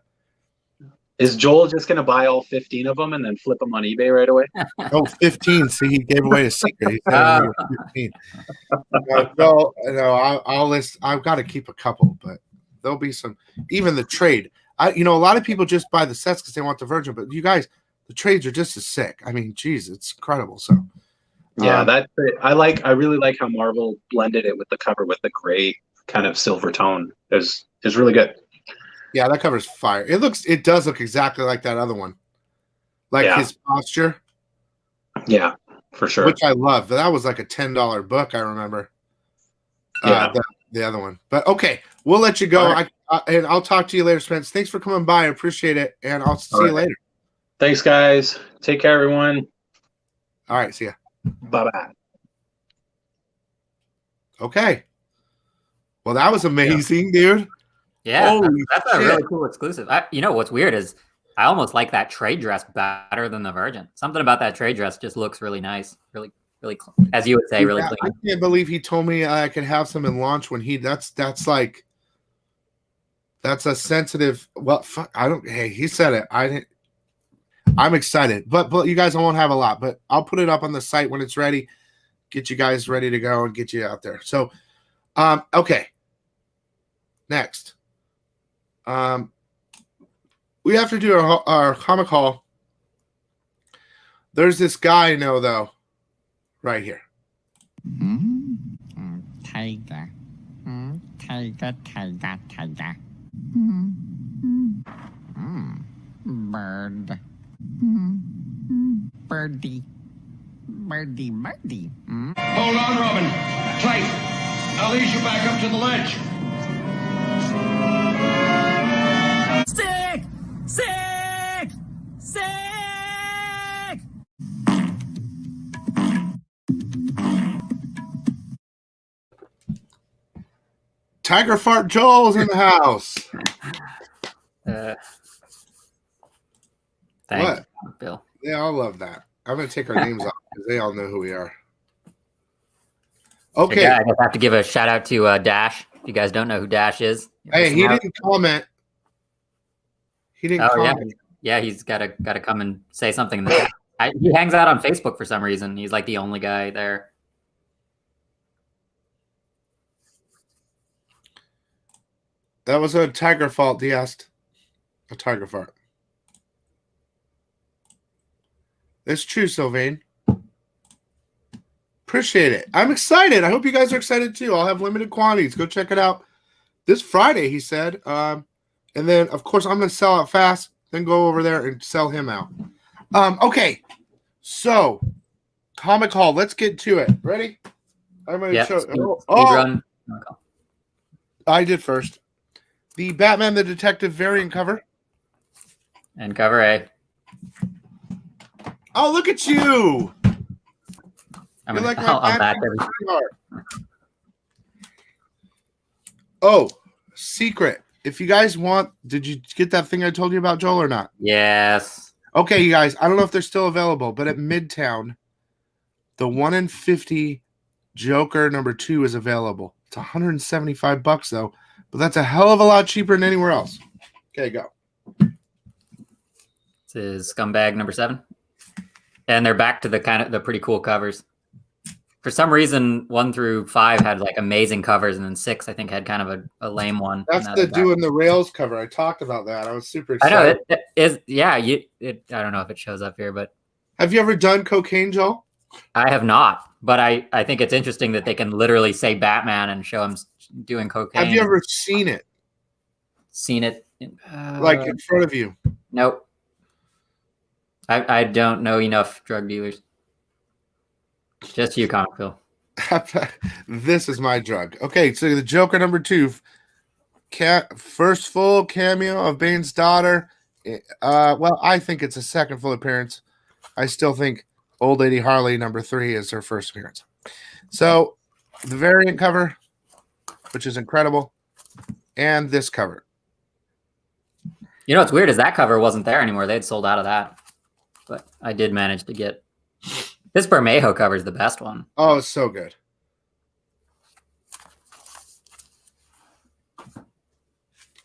is Joel just going to buy all 15 of them and then flip them on eBay right away? Oh, 15. See, he gave away a secret. He said 15. I'll list. I've got to keep a couple, but there'll be some. Even the trade. A lot of people just buy the sets because they want the Virgin, but you guys, the trades are just as sick. I mean, geez, it's incredible. So, yeah, I really like how Marvel blended it with the cover with the gray kind of silver tone. Is really good. Yeah, that cover's fire. It does look exactly like that other one. His posture. Yeah, for sure. Which I love. That was like a $10 book, I remember. Yeah. The other one. But okay, we'll let you go. Right. And I'll talk to you later, Spence. Thanks for coming by. I appreciate it. And I'll see you later. Thanks, guys. Take care, everyone. All right, see ya. Bye-bye. Okay. Well, that was amazing, dude. Yeah, Holy that's a shit. really cool exclusive. You know what's weird is I almost like that trade dress better than the Virgin. Something about that trade dress just looks really nice, really, really, as you would say, really Yeah, I clean. can't believe he told me I could have some in launch when that's like that's a sensitive. Well, fuck, I don't. Hey, he said it. I didn't. I'm excited, but you guys won't have a lot. But I'll put it up on the site when it's ready. Get you guys ready to go and get you out there. So, okay. Next, we have to do our comic haul. There's this guy I know though, right here. Tigah. Tigah, Tigah, Tigah. Bird. Birdie. Birdie, birdie. Hold on, Robin. Tight. I'll ease you back up to the ledge. Sick! Sick! Sick! Tiger Fart Joel's in the house. Thanks, Bill. They all love that. I'm going to take our names off because they all know who we are. Okay. Yeah, I just have to give a shout out to Dash. If you guys don't know who Dash is, Hey, he didn't comment. He didn't comment. Yeah, he's got to come and say something in the chat. He hangs out on Facebook for some reason. He's like the only guy there. That was a tiger fault, he asked. A tiger fart. It's true, Sylvain. Appreciate it. I'm excited. I hope you guys are excited too. I'll have limited quantities. Go check it out this Friday, he said. And then, of course, I'm going to sell out fast, then go over there and sell him out. Okay. So, comic haul. Let's get to it. Ready? I'm going to show. Run. I did first. The Batman the Detective variant cover. And cover A. Oh, look at you. I'm You're like my I'll back Batman every- sweetheart. Oh, secret. If you guys want, did you get that thing I told you about, Joel, or not? Yes. Okay, you guys, I don't know if they're still available, but at Midtown, the 1 in 50 Joker #2 is available. It's $175 though, but that's a hell of a lot cheaper than anywhere else. Okay, go. This is Scumbag #7. And they're back to the pretty cool covers. For some reason, 1 through 5 had like amazing covers, and then 6, I think, had kind of a lame one. That's the doing the rails cover. I talked about that. I was super I excited. know it is. Yeah, I don't know if it shows up here, but Have you ever done cocaine, Joel? I have not. But I think it's interesting that they can literally say Batman and show him doing cocaine. Have you ever seen it? Seen it? Like in front of you? Nope. I don't know enough drug dealers. Just you, Comic Phil. This is my drug. Okay, so the Joker #2, first full cameo of Bane's daughter. Well, I think it's a second full appearance. I still think Old Lady Harley #3 is her first appearance. So the variant cover, which is incredible, and this cover. You know what's weird is that cover wasn't there anymore. They'd sold out of that. But I did manage to get this Bermejo cover is the best one. Oh, it's so good.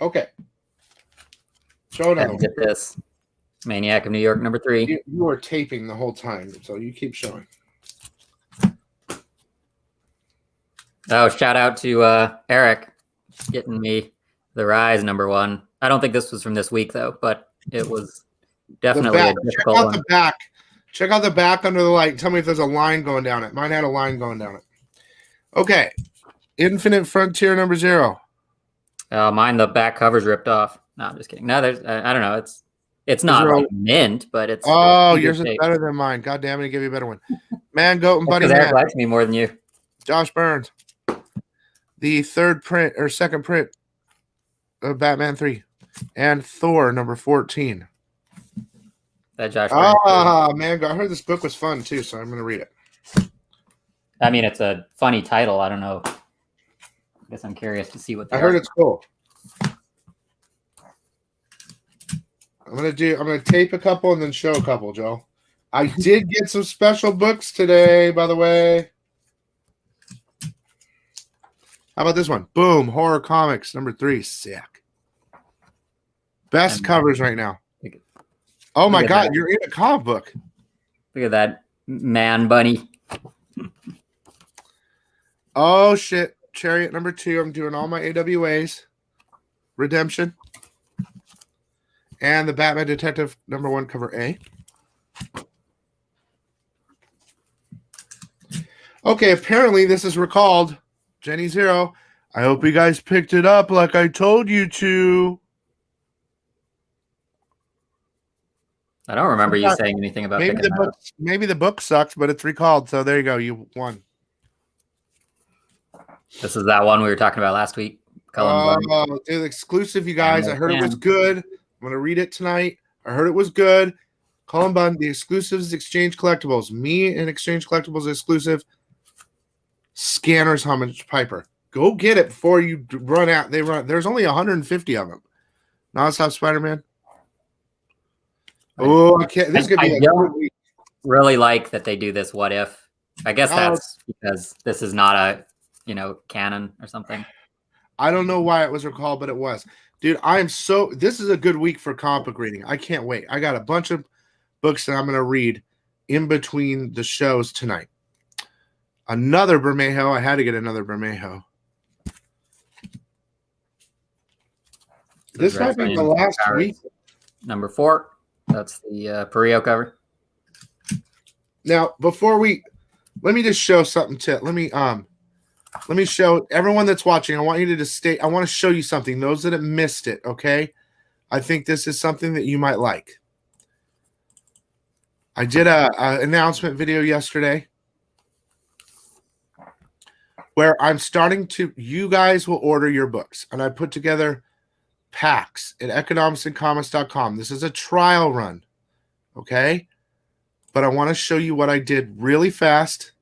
Okay. Show another one. Get this Maniac of New York #3. You are taping the whole time, so you keep showing. Oh, shout out to Eric getting me the Rise #1. I don't think this was from this week though, but it was definitely a difficult one. The back. Check out the back under the light. Tell me if there's a line going down it. Mine had a line going down it. Okay. Infinite Frontier #0. Mine, the back cover's ripped off. No, I'm just kidding. No, there's I don't know. It's not like mint, but it's. Oh, yours is better than mine. God damn it, I give you a better one. Man, Goat, and Buddy. Because Eric likes me more than you. Josh Burns. The third print or second print of Batman 3 and Thor #14. That Josh. Man, I heard this book was fun too, so I'm going to read it. I mean, it's a funny title. I don't know I guess I'm curious to see what they I heard are. it's cool. I'm gonna tape a couple and then show a couple, Joe. I did get some special books today, by the way. How about this one? Boom, Horror Comics #3. Sick. Best covers right now. Oh my God, you're in a comic book. Look at that man bunny. Oh shit. Chariot #2. I'm doing all my AWAs. Redemption. And the Batman Detective #1 cover A. Okay, apparently this is recalled. Jenny Zero. I hope you guys picked it up like I told you to. I don't remember you saying anything about Maybe picking the that book, up. maybe the book sucks, but it's recalled. So there you go. You won. This is that one we were talking about last week. Oh, dude, exclusive, you guys. I heard it was good. I'm gonna read it tonight. I heard it was good. Cullen Bunn, the exclusives, Exchange Collectibles. Me and Exchange Collectibles exclusive. Scanners, Homage Piper. Go get it before you run out. They run. There's only 150 of them. Non-stop Spider-Man. Oh, I can't. This is gonna be I don't really like that they do this. What if? I guess that's because this is not a canon or something. I don't know why it was recalled, but it was. Dude, this is a good week for comic book reading. I can't wait. I got a bunch of books that I'm going to read in between the shows tonight. Another Bermejo. I had to get another Bermejo. This might be the last week. #4. That's the Perio cover. Now, let me just show something to let me show everyone that's watching. I want you to I want to show you something. Those that have missed it, okay? I think this is something that you might like. I did a announcement video yesterday where I'm starting to. You guys will order your books, and I put together packs at economicsandcomics.com. This is a trial run, okay? But I want to show you what I did really fast.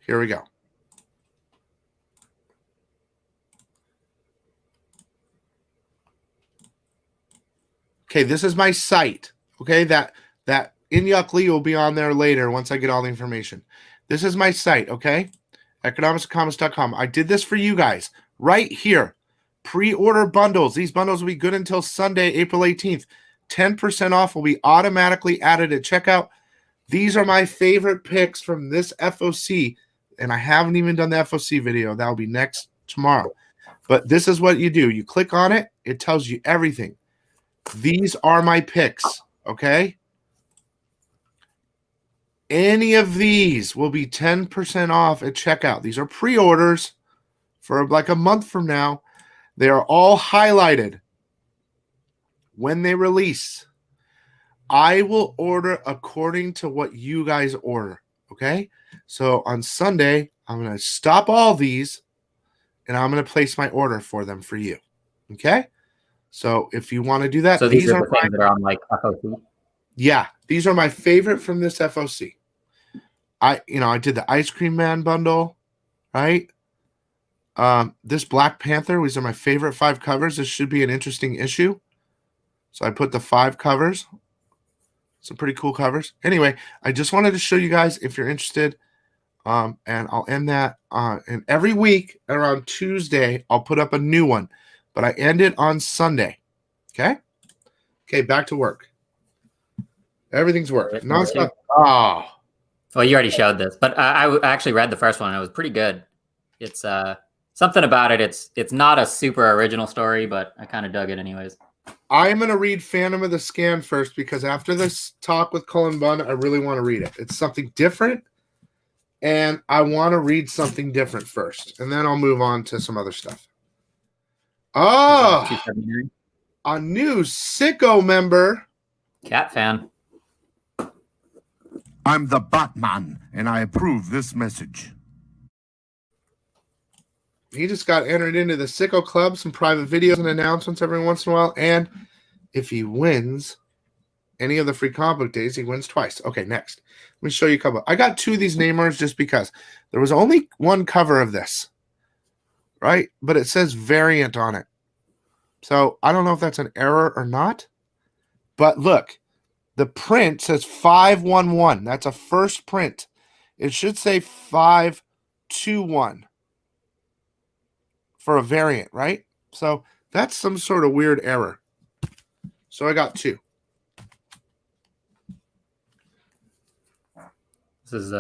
Here we go. Okay, this is my site. Okay, that Inyuk Lee will be on there later once I get all the information. This is my site, okay? economicsandcomics.com. I did this for you guys right here. Pre-order bundles. These bundles will be good until Sunday, April 18th. 10% off will be automatically added at checkout. These are my favorite picks from this FOC. And I haven't even done the FOC video. That will be next tomorrow. But this is what you do. You click on it. It tells you everything. These are my picks, okay? Any of these will be 10% off at checkout. These are pre-orders for like a month from now. They are all highlighted when they release. I will order according to what you guys order, okay? So on Sunday, I'm going to stop all these, and I'm going to place my order for them for you, okay? So if you want to do that, so these are the things that are on like FOC. Yeah, these are my favorite from this FOC. I did the Ice Cream Man bundle, right? This Black Panther, these are my favorite 5 covers. This should be an interesting issue. So I put the 5 covers. Some pretty cool covers. Anyway, I just wanted to show you guys if you're interested. And I'll end that. And every week around Tuesday, I'll put up a new one. But I end it on Sunday. Okay? Okay, back to work. Everything's work. Nonstop. Oh. Well, you already showed this, but I actually read the first one. And it was pretty good. It's something about it. It's not a super original story, but I kind of dug it anyways. I'm going to read Phantom of the Scan first because after this talk with Cullen Bunn, I really want to read it. It's something different, and I want to read something different first, and then I'll move on to some other stuff. Oh, a new Sicko member. Cat fan. I'm the Batman, and I approve this message. He just got entered into the Sicko Club, some private videos and announcements every once in a while. And if he wins any of the free comic book days, he wins twice. Okay, next. Let me show you a couple. I got 2 of these namers just because there was only one cover of this, right? But it says variant on it. So I don't know if that's an error or not. But look, the print says 511. That's a first print. It should say 521 for a variant, right? So that's some sort of weird error. So I got 2. This is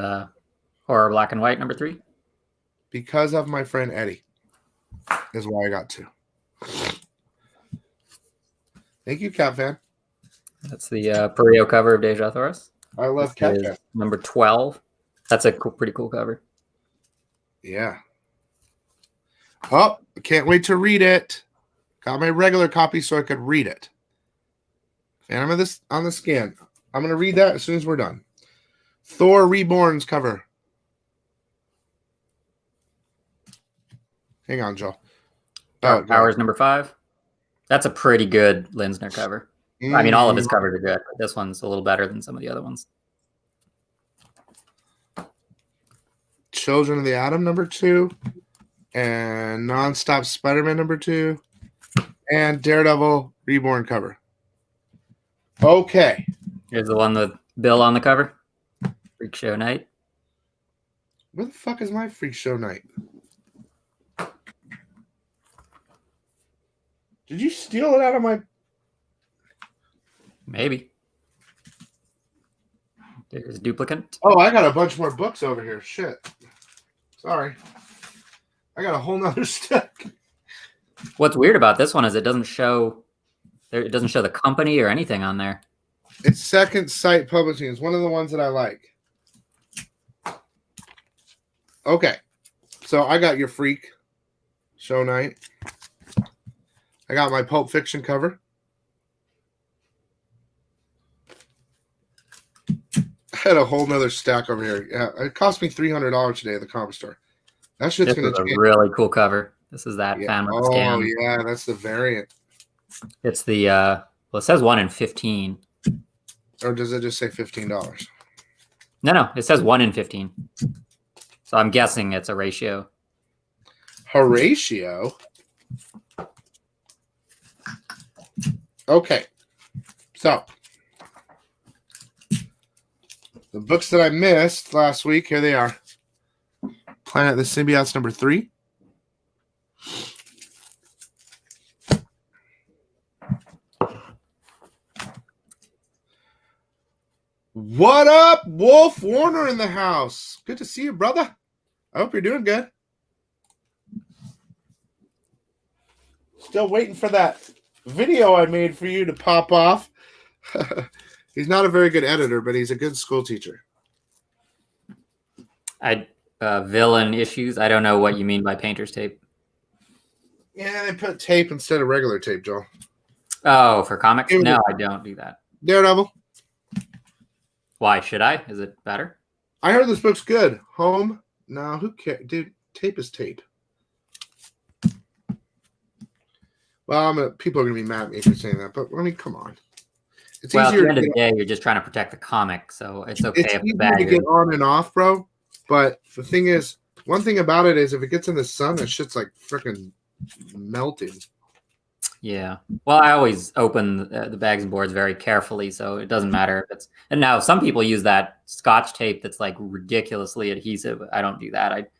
horror black and white number 3. Because of my friend Eddie is why I got 2. Thank you, Cat Fan. That's the Perio cover of Deja Thoris. I love Cat Fan. Number 12. That's a pretty cool cover. Yeah. Oh, I can't wait to read it. Got my regular copy so I could read it. Phantom of this on the scan. I'm going to read that as soon as we're done. Thor Reborn's cover. Hang on, Joel. Dark Powers number 5. That's a pretty good Linsner cover. I mean, all of his covers are good, but this one's a little better than some of the other ones. Children of the Atom number 2. And Nonstop Spider-Man number 2. And Daredevil Reborn cover. Okay. Here's the one with Bill on the cover. Freak Show Night. Where the fuck is my Freak Show Night? Did you steal it out of my... Maybe. There's Duplicant. Oh, I got a bunch more books over here. Shit. Sorry. I got a whole nother stack. What's weird about this one is it doesn't show the company or anything on there. It's Second Sight Publishing. It's one of the ones that I like. Okay. So I got your Freak Show Night. I got my Pulp Fiction cover. I had a whole nother stack over here. Yeah, it cost me $300 today at the comic store. That shit's This is gonna a really cool cover. This is that fan with the scan. Oh yeah, that's the variant. It's the well, it says 1 in 15. Or does it just say $15? No, it says 1 in 15. So I'm guessing it's a ratio. Horatio. Okay. So the books that I missed last week, here they are. Planet of the Symbiotes number 3. What up, Wolf Warner in the house? Good to see you, brother. I hope you're doing good. Still waiting for that video I made for you to pop off. He's not a very good editor, but he's a good school teacher. Villain issues. I don't know what you mean by painter's tape. Yeah, they put tape instead of regular tape, Joel. Oh, for comics? No, I don't do that. Daredevil. Why should I? Is it better? I heard this book's good. Home? No, who cares? Dude, tape is tape. Well, people are going to be mad at me for saying that, but I mean, come on. It's well, at easier the end of to the day, you're just trying to protect the comic, so it's okay it's if the easier bag to get on and off, bro. But the thing is, one thing about it is if it gets in the sun, that shit's like freaking melting. Yeah. Well, I always open the bags and boards very carefully, so it doesn't matter if it's. And now some people use that Scotch tape that's like ridiculously adhesive. I don't do that.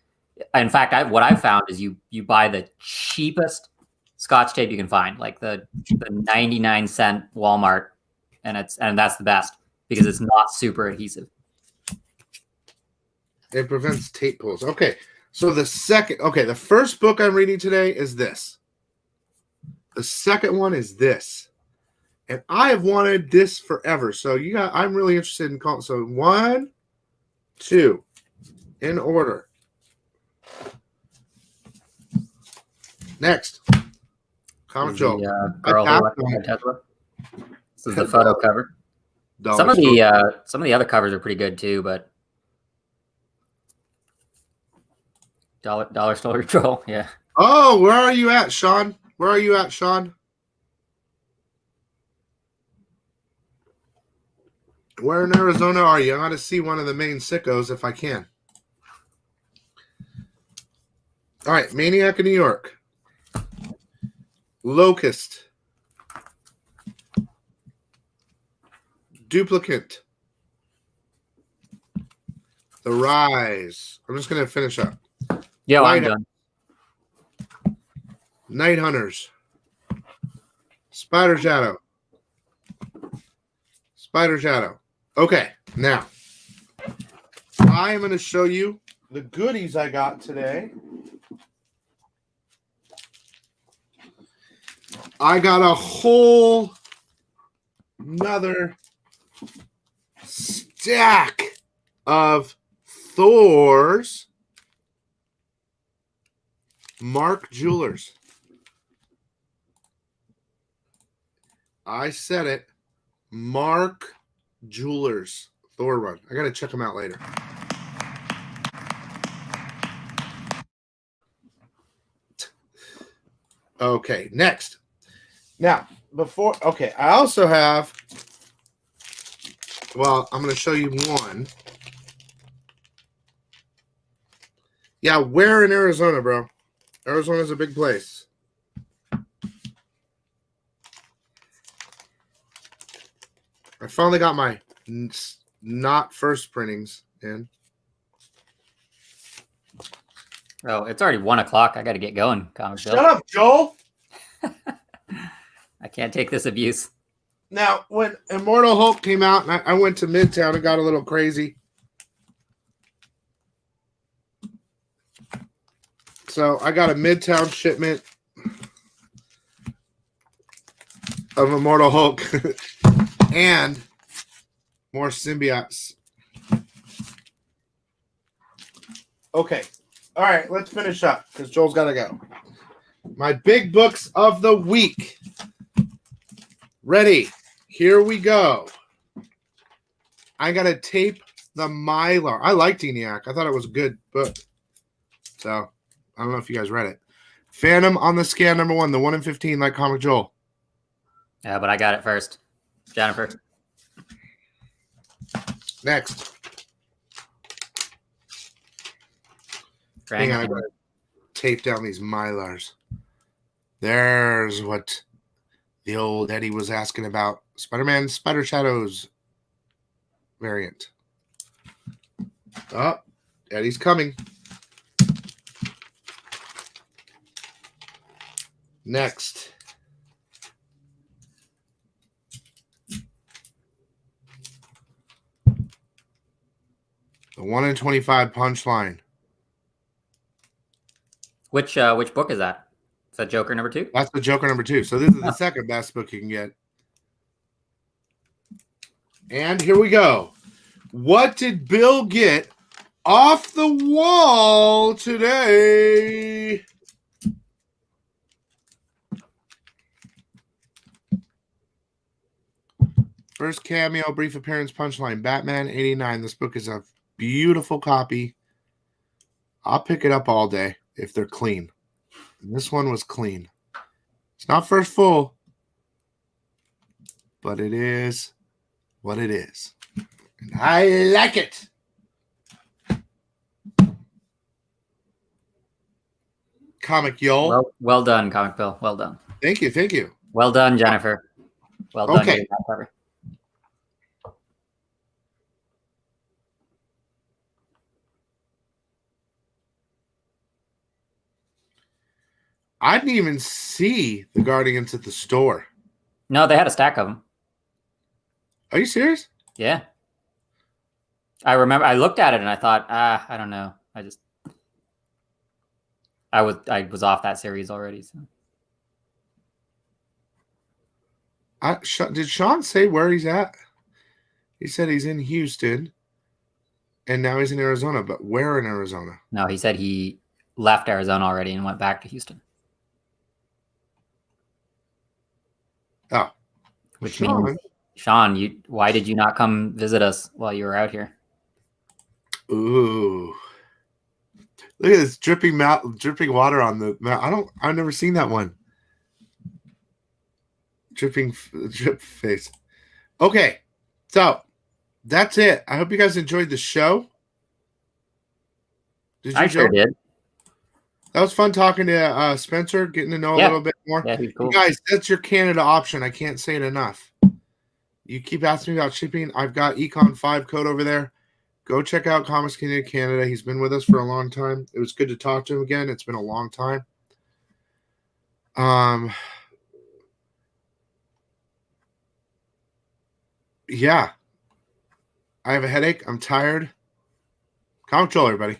In fact, what I found is you buy the cheapest Scotch tape you can find, like the 99-cent Walmart, and that's the best because it's not super adhesive. It prevents tape pulls. Okay, so the first book I'm reading today is this. The second one is this. And I have wanted this forever. So I'm really interested in calling. So 1, 2, in order. Next. Comic Joe. Girl who left behind Tesla. This is the photo cover. Some of the other covers are pretty good too, but Dollar Store Troll, yeah. Oh, where are you at, Sean? Where are you at, Sean? Where in Arizona are you? I got to see one of the main sickos if I can. All right, Maniac in New York. Locust. Duplicate. The Rise. I'm just going to finish up. Yo, I'm Night, done. Night Hunters. Spider Shadow. Spider Shadow. Okay, now I am going to show you the goodies I got today. I got a whole another stack of Thor's Mark Jewelers. I said it. Mark Jewelers. Thor run. I got to check them out later. Okay, next. Now, I also have, well, I'm going to show you one. Yeah, where in Arizona, bro? Arizona's a big place. I finally got my not first printings in. Oh, it's already 1 o'clock. I got to get going. Comic Shut Bill. up, Joel. I can't take this abuse. Now, when Immortal Hulk came out, and I went to Midtown and got a little crazy. So I got a Midtown shipment of Immortal Hulk and more symbiotes. Okay. All right, let's finish up because Joel's got to go. My big books of the week. Ready. Here we go. I got to tape the Mylar. I liked ENIAC. I thought it was a good book. So, I don't know if you guys read it. Phantom on the Scan #1, the 1 in 15, like Comic Joel. Yeah, but I got it first. Jennifer. Next. Frank. Hang on, I got to tape down these Mylars. There's what the old Eddie was asking about. Spider-Man Spider Shadows variant. Oh, Eddie's coming. Next. The 1 in 25 punchline. Which book is that? Is that Joker #2? That's the Joker #2. So this is the second best book you can get. And here we go. What did Bill get off the wall today? First cameo, brief appearance, punchline. Batman 89. This book is a beautiful copy. I'll pick it up all day if they're clean. And this one was clean. It's not first full, but it is what it is. And I like it. Comic Joel. Well done, Comic Bill. Well done. Thank you. Thank you. Well done, Jennifer. Well done. Okay. Getting that cover. I didn't even see the Guardians at the store. No, they had a stack of them. Are you serious? Yeah. I remember I looked at it and I thought, I don't know. I was off that series already. So. Did Sean say where he's at? He said he's in Houston, and now he's in Arizona. But where in Arizona? No, he said he left Arizona already and went back to Houston. Oh, Which Sean. means, Sean, why did you not come visit us while you were out here? Ooh. Look at this dripping water on the mouth. I've never seen that one. Drip face. Okay. So that's it. I hope you guys enjoyed the show. Did you, I sure Joe? did. That was fun talking to Spencer, getting to know a Yeah. little bit more. Yeah, he's cool. You guys, that's your Canada option. I can't say it enough. You keep asking me about shipping. I've got Econ 5 code over there. Go check out Comics Canada. He's been with us for a long time. It was good to talk to him again. It's been a long time. Yeah. I have a headache. I'm tired. Comic Joel, everybody.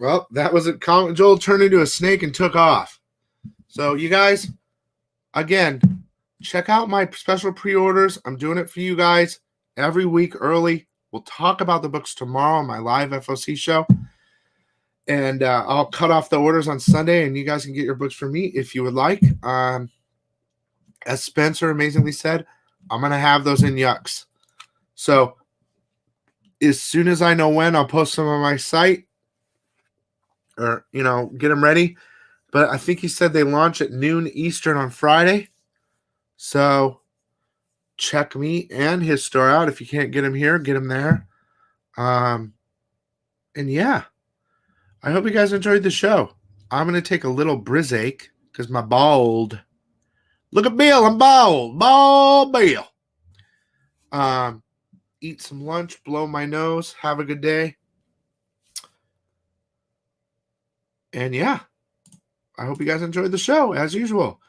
Well, that was it. Comic Joel turned into a snake and took off. So, you guys, again, check out my special pre-orders. I'm doing it for you guys every week early. We'll talk about the books tomorrow on my live FOC show. And I'll cut off the orders on Sunday, and you guys can get your books from me if you would like. As Spencer amazingly said, I'm going to have those in Yucks. So as soon as I know when, I'll post them on my site or, get them ready. But I think he said they launch at noon Eastern on Friday. So check me and his store out. If you can't get him here, get him there. And yeah, I hope you guys enjoyed the show. I'm going to take a little Brizache because my bald. Look at Bill. I'm bald. Bald Bill. Eat some lunch, blow my nose, have a good day. And yeah, I hope you guys enjoyed the show as usual.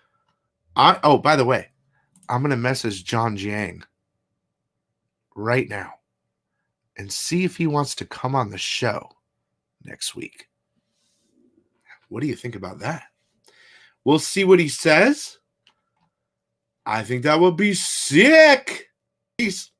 By the way, I'm going to message John Jiang right now and see if he wants to come on the show next week. What do you think about that? We'll see what he says. I think that will be sick. Peace.